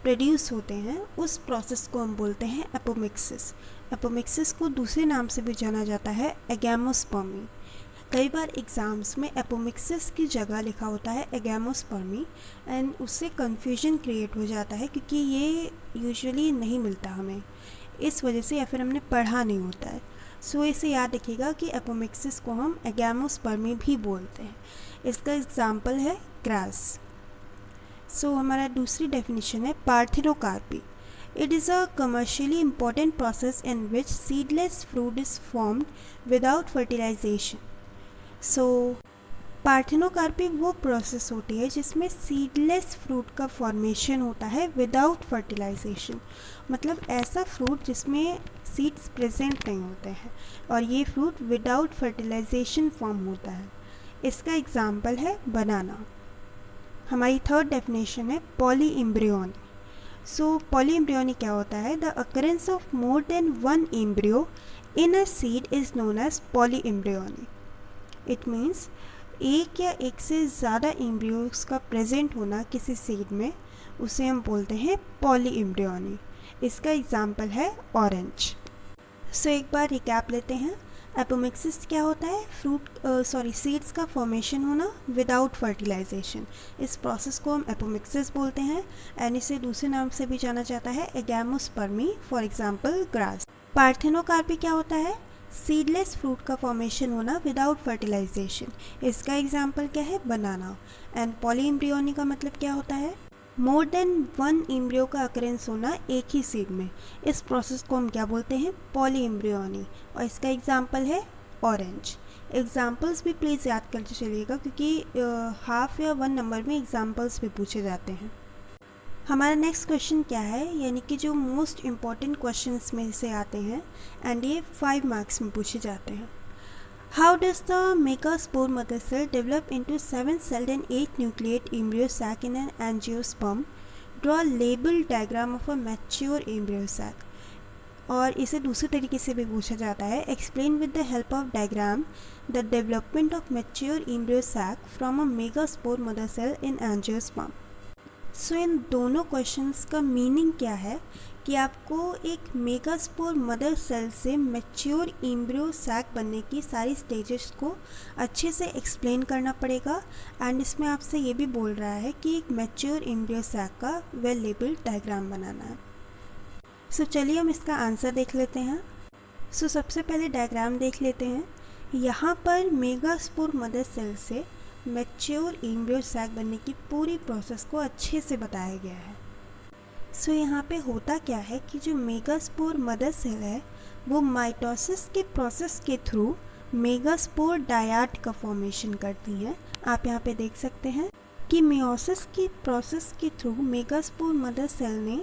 प्रोड्यूस होते हैं, उस प्रोसेस को हम बोलते हैं एपोमिक्सिस। एपोमिक्सिस को दूसरे नाम से भी जाना जाता है एगैमोस्पर्मी। कई बार एग्ज़ाम्स में एपोमिक्सिस की जगह लिखा होता है एगैमोस्पर्मी एंड उससे कन्फ्यूजन क्रिएट हो जाता है क्योंकि ये यूजुअली नहीं मिलता हमें, इस वजह से या फिर हमने पढ़ा नहीं होता है। सो इसे याद रखिएगा कि एपोमिक्सिस को हम एगैमोस्पर्मी भी बोलते हैं। इसका एग्जाम्पल है ग्रास। सो हमारा दूसरी डेफिनेशन है parthenocarpy. It is a commercially important process in which seedless fruit is formed without fertilization. So, parthenocarpy वो प्रोसेस होती है जिसमें सीडलेस फ्रूट का फॉर्मेशन होता है विदाउट फर्टिलाइजेशन। मतलब ऐसा फ्रूट जिसमें सीड्स प्रेजेंट नहीं होते हैं और ये फ्रूट विदाउट फर्टिलाइजेशन फॉर्म होता है। इसका एग्जाम्पल है बनाना। हमारी थर्ड डेफिनेशन है पॉलीइम्ब्रियोनी। सो पॉलीइम्ब्रियोनी क्या होता है? The occurrence of more than one embryo in a seed is known as polyembryony. It means एक या एक से ज़्यादा एम्ब्रियोज का प्रेजेंट होना किसी सीड में, उसे हम बोलते हैं पॉलीइम्ब्रियोनी। इसका एग्जाम्पल है ऑरेंज। सो एक बार रिकैप लेते हैं। एपोमिक्सिस क्या होता है? सीड्स का फॉर्मेशन होना विदाउट फर्टिलाइजेशन। इस प्रोसेस को हम एपोमिक्सिस बोलते हैं एंड इसे दूसरे नाम से भी जाना जाता है agamospermy, for example grass. Parthenocarpy क्या होता है? सीडलेस फ्रूट का फॉर्मेशन होना विदाउट फर्टिलाइजेशन। इसका एग्जाम्पल क्या है? बनाना। एंड पॉलीइम्ब्रियोनी का मतलब क्या होता है? मोर देन वन एम्ब्रियो का अकरेंस होना एक ही सीड में। इस प्रोसेस को हम क्या बोलते हैं? पॉलीइम्ब्रियोनी। और इसका एग्जाम्पल है ऑरेंज। एग्जाम्पल्स भी प्लीज़ याद करते चलिएगा क्योंकि हाफ या 1 नंबर में एग्जाम्पल्स भी पूछे जाते हैं। हमारा नेक्स्ट क्वेश्चन क्या है, यानी कि जो मोस्ट इम्पॉर्टेंट क्वेश्चंस में से आते हैं एंड ये 5 मार्क्स में पूछे जाते हैं। How does the megaspore mother cell develop into 7-celled and 8-nucleate embryo sac in an angiosperm? Draw a label diagram of a mature embryo sac. और इसे दूसरे तरीके से भी पूछा जाता है, explain with the help of diagram the development of mature embryo sac from a megaspore mother cell in angiosperm. So in दोनों क्वेश्चंस का मीनिंग क्या है कि आपको एक मेगास्पोर मदर सेल से मैच्योर एम्ब्रियो सैक बनने की सारी स्टेजेस को अच्छे से एक्सप्लेन करना पड़ेगा। एंड इसमें आपसे ये भी बोल रहा है कि एक मैच्योर एम्ब्रियो सैक का वेल लेबल्ड डायग्राम बनाना है। सो चलिए हम इसका आंसर देख लेते हैं। सो सबसे पहले डायग्राम देख लेते हैं। यहाँ पर मेगास्पोर मदर सेल से मैच्योर एम्ब्रियो सैक बनने की पूरी प्रोसेस को अच्छे से बताया गया है। सो यहाँ पे होता क्या है कि जो मेगास्पोर मदर सेल है वो माइटोसिस के प्रोसेस के थ्रू मेगास्पोर डायाट का फॉर्मेशन करती है। आप यहाँ पे देख सकते हैं कि मियोसिस की प्रोसेस के थ्रू मेगास्पोर मदर सेल ने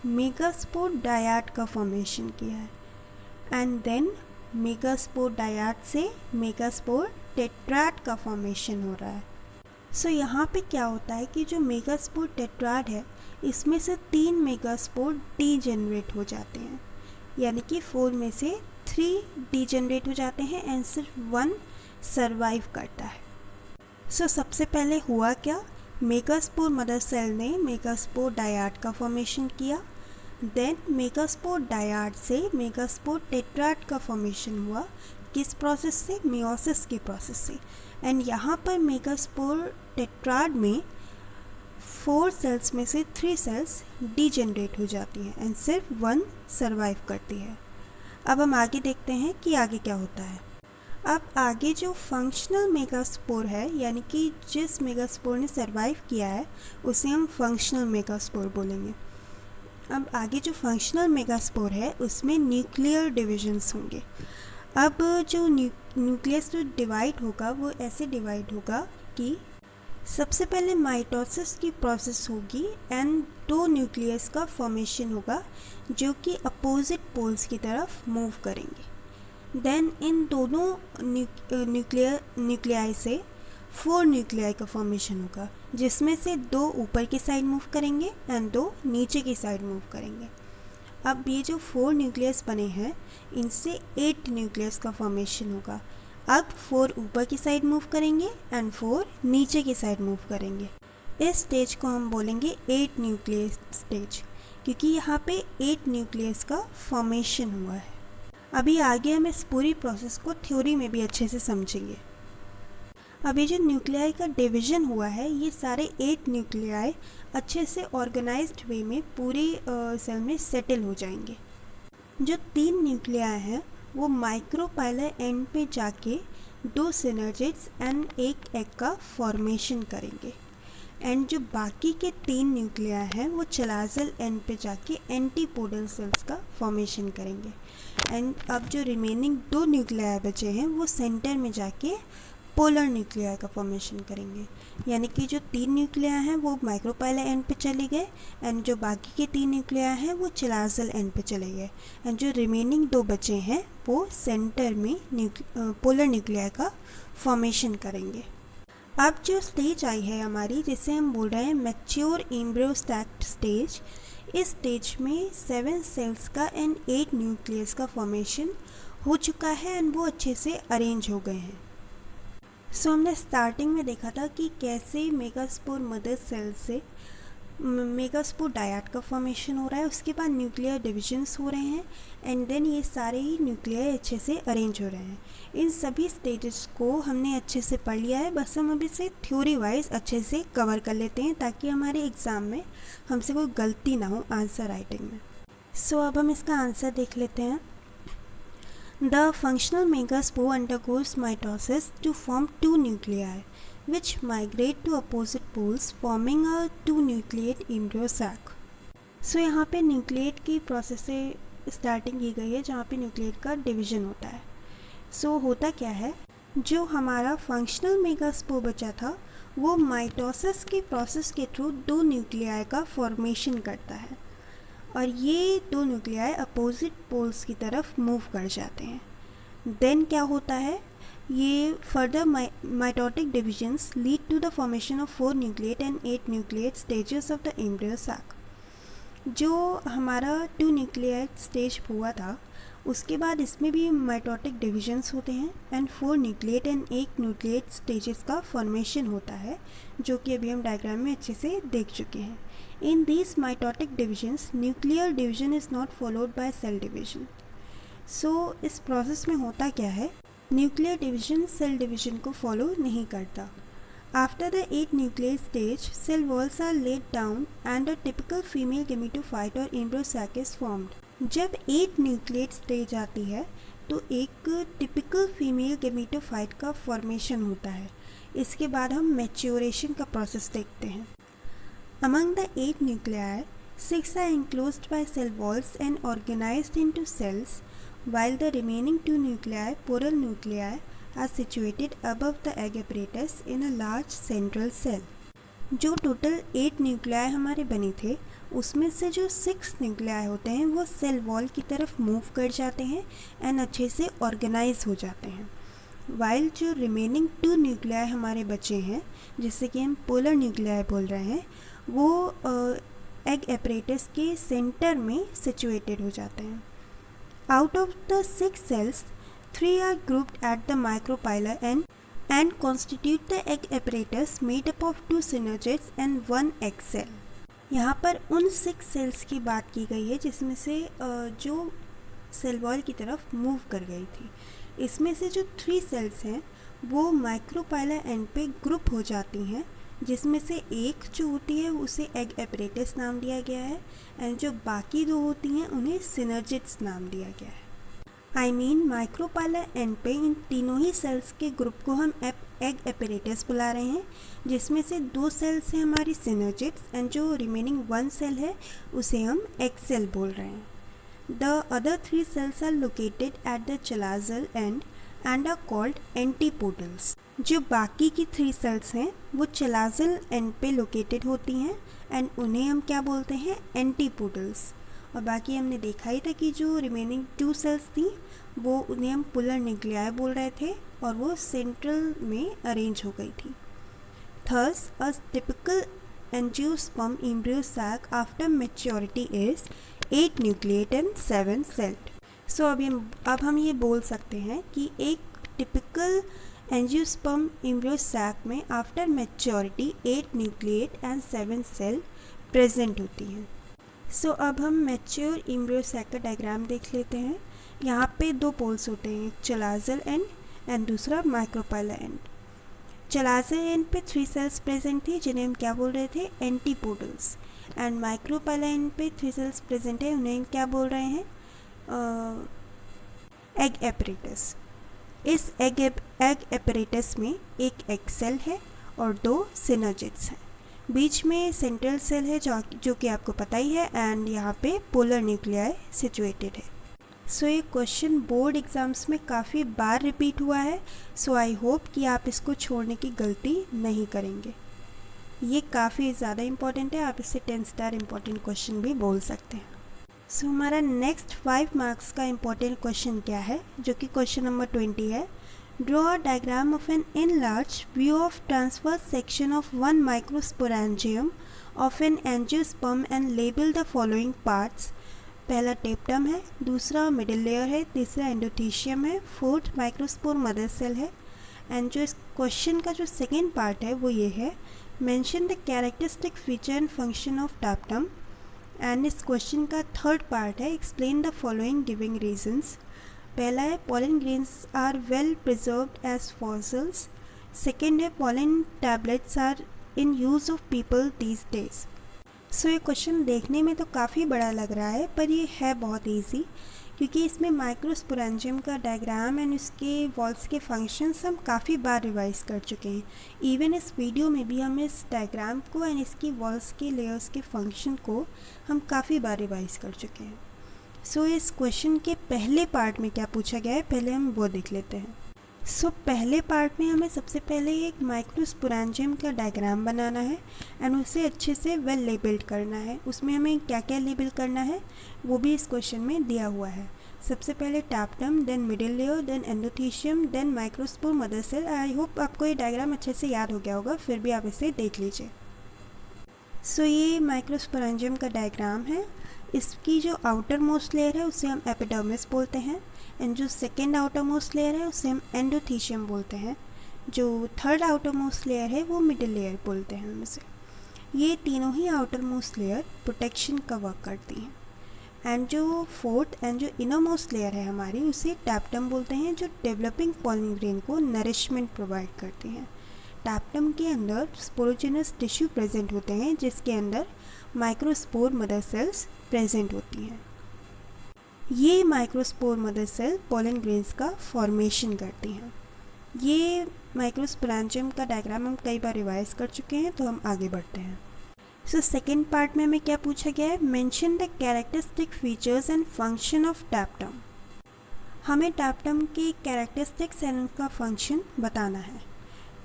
मेगास्पोर डायाट का फॉर्मेशन किया है एंड देन मेगास्पोर डायाट से मेगास्पोर टेट्राड का फॉर्मेशन हो रहा है। सो यहाँ पे क्या होता है कि जो मेगास्पोर टेट्राड है इसमें से 3 मेगास्पोर डीजेनरेट हो जाते हैं, यानी कि 4 में से 3 डीजेनरेट हो जाते हैं एंड सिर्फ 1 सरवाइव करता है। सो सबसे पहले हुआ क्या, मेगास्पोर मदर सेल ने मेगास्पोर डायाट का फॉर्मेशन किया, देन मेगास्पोर डायाट से मेगास्पोर टेट्राड का फॉर्मेशन हुआ। किस प्रोसेस से? मियोसिस की प्रोसेस से। एंड यहाँ पर मेगास्पोर टेट्राड में 4 सेल्स में से 3 सेल्स डीजेनरेट हो जाती हैं एंड सिर्फ 1 सरवाइव करती है। अब हम आगे देखते हैं कि आगे क्या होता है। अब आगे जो फंक्शनल मेगास्पोर है, यानी कि जिस मेगास्पोर ने सरवाइव किया है उसे हम फंक्शनल मेगास्पोर बोलेंगे। अब आगे जो फंक्शनल मेगास्पोर है उसमें न्यूक्लियर डिविजन्स होंगे। अब जो न्यूक्लियस जो डिवाइड होगा वो ऐसे डिवाइड होगा कि सबसे पहले माइटोसिस की प्रोसेस होगी एंड 2 न्यूक्लियस का फॉर्मेशन होगा जो कि अपोजिट पोल्स की तरफ मूव करेंगे। देन इन दोनों न्यूक्लियाई से 4 न्यूक्लियाई का फॉर्मेशन होगा जिसमें से 2 ऊपर की साइड मूव करेंगे एंड 2 नीचे की साइड मूव करेंगे। अब ये जो 4 न्यूक्लियस बने हैं इनसे 8 न्यूक्लियस का फॉर्मेशन होगा। अब 4 ऊपर की साइड मूव करेंगे एंड 4 नीचे की साइड मूव करेंगे। इस स्टेज को हम बोलेंगे 8 न्यूक्लियस स्टेज, क्योंकि यहाँ पे 8 न्यूक्लियस का फॉर्मेशन हुआ है। अभी आगे हम इस पूरी प्रोसेस को थ्योरी में भी अच्छे से समझेंगे। अभी जो न्यूक्लियाई का डिवीज़न हुआ है ये सारे 8 न्यूक्लियाई अच्छे से ऑर्गेनाइज्ड वे में पूरे सेल में सेटल हो जाएंगे। जो 3 न्यूक्लियाई हैं वो माइक्रोपाइलर एंड पे जाके 2 सिनर्जिड्स एंड एक एग का फॉर्मेशन करेंगे एंड जो बाकी के 3 न्यूक्लियाई हैं वो चलाजल एंड पे जाके एंटीपोडल सेल्स का फॉर्मेशन करेंगे एंड अब जो रिमेनिंग 2 न्यूक्लियाई बचे हैं वो सेंटर में जाके पोलर न्यूक्लियाई का फॉर्मेशन करेंगे। यानी कि जो 3 न्यूक्लियाई हैं वो माइक्रोपाइलर एंड पे चले गए एंड जो बाकी के 3 न्यूक्लियाई हैं वो चलाजल एंड पे चले गए एंड जो रिमेनिंग 2 बचे हैं वो सेंटर में पोलर न्यूक्लियाई का फॉर्मेशन करेंगे। अब जो स्टेज आई है हमारी जिसे हम बोल रहे हैं मैच्योर एम्ब्रियो सैक स्टेज, इस स्टेज में 7 सेल्स का एंड 8 न्यूक्लियस का फॉर्मेशन हो चुका है एंड वो अच्छे से अरेंज हो गए हैं। सो हमने स्टार्टिंग में देखा था कि कैसे मेगास्पोर मदर सेल से मेगास्पोर डायाट का फॉर्मेशन हो रहा है, उसके बाद न्यूक्लियर डिविजन्स हो रहे हैं एंड देन ये सारे ही न्यूक्लियर अच्छे से अरेंज हो रहे हैं। इन सभी स्टेजेस को हमने अच्छे से पढ़ लिया है, बस हम अभी से थ्योरी वाइज अच्छे से कवर कर लेते हैं ताकि हमारे एग्ज़ाम में हमसे कोई गलती ना हो आंसर राइटिंग में। सो अब हम इसका आंसर देख लेते हैं। The functional megaspore undergoes mitosis to form 2 nuclei, which migrate to opposite poles, forming a 2-nucleate embryo sac. So यहाँ पे न्यूक्लिएट की प्रोसेस से स्टार्टिंग की गई है जहाँ पे न्यूक्लिएट का डिवीजन होता है। सो होता क्या है, जो हमारा फंक्शनल मेगास्पोर बचा था वो माइटोसिस की प्रोसेस के थ्रू 2 न्यूक्लियाई का फॉर्मेशन करता है और ये 2 न्यूक्लियाई अपोजिट पोल्स की तरफ मूव कर जाते हैं। देन क्या होता है, ये further mitotic divisions lead to the formation of 4 nucleate and 8 nucleate stages of the embryo sac. जो हमारा 2 न्यूक्लियाइड स्टेज हुआ था उसके बाद इसमें भी माइटोटिक डिविजन्स होते हैं and 4 nucleate and 8 nucleate stages का फॉर्मेशन होता है, जो कि अभी हम डायग्राम में अच्छे से देख चुके हैं। In these mitotic divisions nuclear division is not followed by cell division. So इस प्रोसेस में होता क्या है, न्यूक्लियर डिविजन सेल डिविजन को फॉलो नहीं करता। After the 8 nucleate stage, cell walls are laid down and a typical female gametophyte or embryo sac is formed. जब 8 nucleate stage आती है तो एक टिपिकल फीमेल गेमेटोफाइट का फॉर्मेशन होता है। इसके बाद हम मैच्योरेशन का प्रोसेस देखते हैं। Among the 8 nuclei, 6 are enclosed by cell walls and organized into cells, while the remaining 2 nuclei, poral nuclei, are situated above the egg apparatus in a large central cell. जो total 8 nuclei हमारे बने थे उसमें से जो 6 nuclei होते हैं वो सेल वॉल की तरफ मूव कर जाते हैं एंड अच्छे से ऑर्गेनाइज हो जाते हैं, वाइल जो रिमेनिंग 2 न्यूक्लियाई हमारे बचे हैं जिससे कि हम पोलर न्यूक्लियाई बोल रहे हैं, वो एग एपरेटस के सेंटर में सिचुएटेड हो जाते हैं। Out of the 6 cells, 3 are grouped at the micropylar and constitute the egg apparatus made up of 2 synergids and 1 egg cell. यहाँ पर उन 6 cells की बात की गई है जिसमें से जो सेल वॉल की तरफ मूव कर गई थी। इसमें से जो 3 cells हैं वो माइक्रोपाइलर एंड पे ग्रुप हो जाती हैं, जिसमें से एक जो होती है उसे एग एपरेटस नाम दिया गया है एंड जो बाकी 2 होती हैं उन्हें सिनर्जिड्स नाम दिया गया है। आई मीन माइक्रोपाइलर एंड पे इन तीनों ही सेल्स के ग्रुप को हम एग एपरेटस बुला रहे हैं, जिसमें से 2 सेल्स हैं हमारी सिनर्जिड्स एंड जो रिमेनिंग 1 सेल है उसे हम एग सेल बोल रहे हैं। The other 3 cells are located at the chalazal and are called antipodals. जो बाकी की 3 cells हैं वो चलाजल एंड पे लोकेटेड होती हैं एंड उन्हें हम क्या बोलते हैं, एंटीपोडल्स। और बाकी हमने देखा ही था कि जो रिमेनिंग 2 cells थी वो उन्हें हम पोलर न्यूक्लियाई बोल रहे थे और वो सेंट्रल में अरेंज हो गई थी। Thus a typical angiosperm embryo sac after maturity is 8 nucleate and 7 celled। सो अब हम ये बोल सकते हैं कि एक टिपिकल एंजियोस्पर्म एम्ब्रियो सैक में after maturity 8 nucleate and 7 cell present होती हैं। सो अब हम मैच्योर एम्ब्रियो सैक का डायग्राम देख लेते हैं। यहाँ पे 2 पोल्स होते हैं, एक चलाजल एंड दूसरा माइक्रोपाइलर एंड। चलाजल एंड पे 3 cells प्रेजेंट थी जिन्हें हम क्या बोल रहे थे, एंटीपोडल्स। एंड माइक्रोपाइलर एंड पे 3 cells प्रेजेंट है, उन्हें हम क्या बोल रहे हैं, एग एपरेटस। इस एग एपरेटस में एक एग सेल है और 2 सिनर्जिड्स हैं। बीच में सेंट्रल सेल है जो कि आपको पता ही है एंड यहाँ पे पोलर न्यूक्लियाई सिचुएटेड है। सो ये क्वेश्चन बोर्ड एग्ज़ाम्स में काफ़ी बार रिपीट हुआ है, सो आई होप कि आप इसको छोड़ने की गलती नहीं करेंगे। ये काफ़ी ज़्यादा इम्पॉर्टेंट है, आप इसे 10 स्टार इम्पॉर्टेंट क्वेश्चन भी बोल सकते हैं। सो हमारा नेक्स्ट 5 मार्क्स का इम्पॉर्टेंट क्वेश्चन क्या है, जो कि क्वेश्चन नंबर 20 है। Draw a diagram of an enlarged view of transverse section of one microsporangium of an angiosperm and label the following parts। पहला टेप्टम है, दूसरा मिडिल लेयर है, तीसरा एंडोथीशियम है, फोर्थ माइक्रोस्पोर मदर सेल है। एंड जो इस क्वेश्चन का जो सेकेंड पार्ट है वो ये है, mention the characteristic feature and function of टेप्टम। And इस क्वेश्चन का थर्ड पार्ट है, explain the following giving reasons. पहला है pollen grains are well preserved as fossils। Second है pollen tablets are in use of people these days। सो ये question देखने में तो काफ़ी बड़ा लग रहा है पर ये है बहुत इजी, क्योंकि इसमें माइक्रोस्पोरेंजियम का डायग्राम एंड उसके वॉल्स के फंक्शंस हम काफ़ी बार रिवाइज कर चुके हैं। इवन इस वीडियो में भी हम इस डायग्राम को एंड इसकी वॉल्स के लेयर्स के फंक्शन को हम काफ़ी बार रिवाइज कर चुके हैं। सो इस क्वेश्चन के पहले पार्ट में क्या पूछा गया है, पहले हम वो देख लेते हैं। सो पहले पार्ट में हमें सबसे पहले एक माइक्रोस्पोरेंजियम का डायग्राम बनाना है एंड उसे अच्छे से वेल लेबल्ड करना है। उसमें हमें क्या क्या लेबल करना है वो भी इस क्वेश्चन में दिया हुआ है। सबसे पहले tapetum, then middle layer, then endothecium, then microspore mother cell. I hope आपको ये डायग्राम अच्छे से याद हो गया होगा, फिर भी आप इसे देख लीजिए। सो ये माइक्रोस्पोरेंजियम का डायग्राम है। इसकी जो आउटर मोस्ट लेयर है उसे हम एपिडर्मिस बोलते हैं, एंड जो सेकेंड आउटर मोस्ट लेयर है उसे हम एंडोथीशियम बोलते हैं। जो थर्ड आउटर मोस्ट लेयर है वो मिडिल लेयर बोलते हैं हम इसे। ये तीनों ही आउटर मोस्ट लेयर प्रोटेक्शन का वर्क करती हैं। एंड जो फोर्थ एंड जो इनर मोस्ट लेयर है हमारी उसे टैप्टम बोलते हैं, जो डेवलपिंग पॉलन ग्रेन को नरिशमेंट प्रोवाइड करती हैं। टैप्टम के अंदर स्पोरोजेनस टिश्यू प्रेजेंट होते हैं जिसके अंदर माइक्रोस्पोर मदर सेल्स प्रेजेंट होती हैं। ये microspore mother cell pollen grains का फॉर्मेशन करती हैं। ये माइक्रोस्पोरेंजियम का डायग्राम हम कई बार रिवाइज कर चुके हैं, तो हम आगे बढ़ते हैं। सो सेकेंड पार्ट में हमें क्या पूछा गया है, mention the characteristic features and function of tapetum. हमें टैप्टम के कैरेक्टरिस्टिक्स एंड उनका फंक्शन बताना है।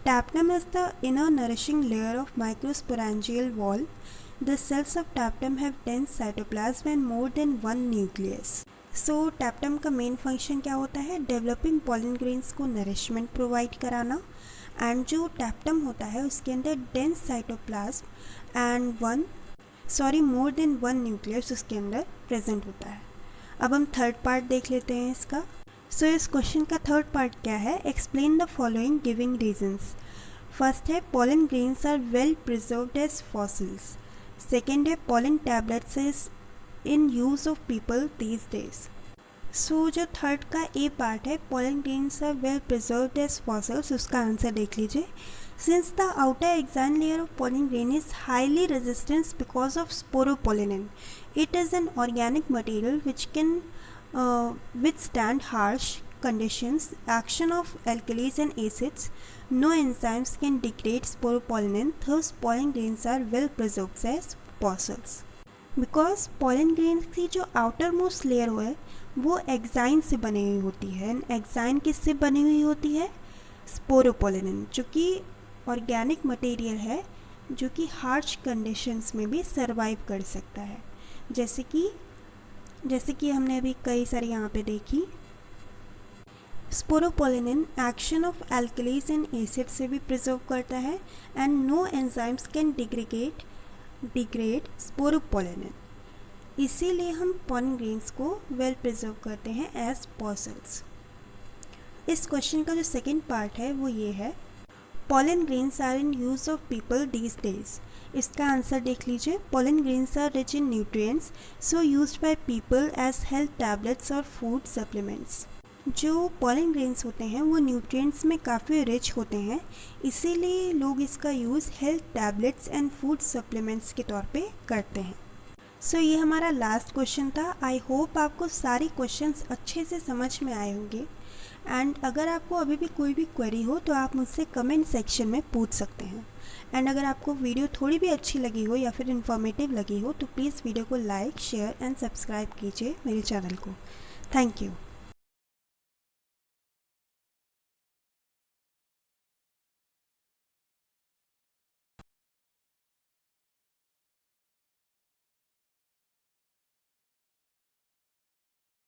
Tapetum is the inner nourishing layer of microsporangial wall. The cells of tapetum have dense cytoplasm and more than one nucleus. So tapetum का main function क्या होता है, developing pollen grains को nourishment provide कराना। And जो tapetum होता है उसके अंदर dense cytoplasm and more than one nucleus उसके अंदर प्रेजेंट होता है। अब हम थर्ड पार्ट देख लेते हैं इसका। सो इस क्वेश्चन का थर्ड पार्ट क्या है, explain the following giving reasons. First है pollen grains are well preserved as fossils. Second है pollen tablets is in use of people these days. So जो थर्ड का ए पार्ट है, pollen grains are well preserved as fossils, उसका answer देख लीजिए। Since the outer exine layer of pollen grain is highly resistance because of sporopollenin, it is an organic material which can withstand harsh conditions, action of alkalis and acids. No enzymes can degrade sporopollen, thus pollen grains are well preserved as fossils. Because pollen grains की जो outer most layer है वो exine से बनी हुई होती है। Exine किससे बनी हुई होती है, स्पोरोपोलिन, जो कि ऑर्गेनिक मटेरियल है जो कि हार्श कंडीशंस में भी सर्वाइव कर सकता है। जैसे कि हमने अभी कई सारी यहाँ पे देखी। Sporopollenin action of alkalis and acid से भी प्रिजर्व करता है, and no enzymes can degrade sporopollenin. इसीलिए हम पॉलन ग्रेन्स को वेल प्रिजर्व करते हैं एज फॉसिल्स। इस क्वेश्चन का जो सेकेंड पार्ट है वो ये है, pollen grains are in use of people these days. इसका आंसर देख लीजिए। Pollen grains are rich in nutrients so used by people as health tablets और फूड सप्लीमेंट्स। जो पॉलन ग्रेन्स होते हैं वो न्यूट्रिएंट्स में काफ़ी रिच होते हैं, इसीलिए लोग इसका use health tablets and food supplements के तौर पे करते हैं। सो ये हमारा लास्ट क्वेश्चन था। आई होप आपको सारी क्वेश्चंस अच्छे से समझ में आए होंगे। एंड अगर आपको अभी भी कोई भी क्वेरी हो तो आप मुझसे कमेंट सेक्शन में पूछ सकते हैं। एंड अगर आपको वीडियो थोड़ी भी अच्छी लगी हो या फिर इन्फॉर्मेटिव लगी हो तो प्लीज़ वीडियो को लाइक, शेयर एंड सब्सक्राइब कीजिए मेरे चैनल को। Thank you.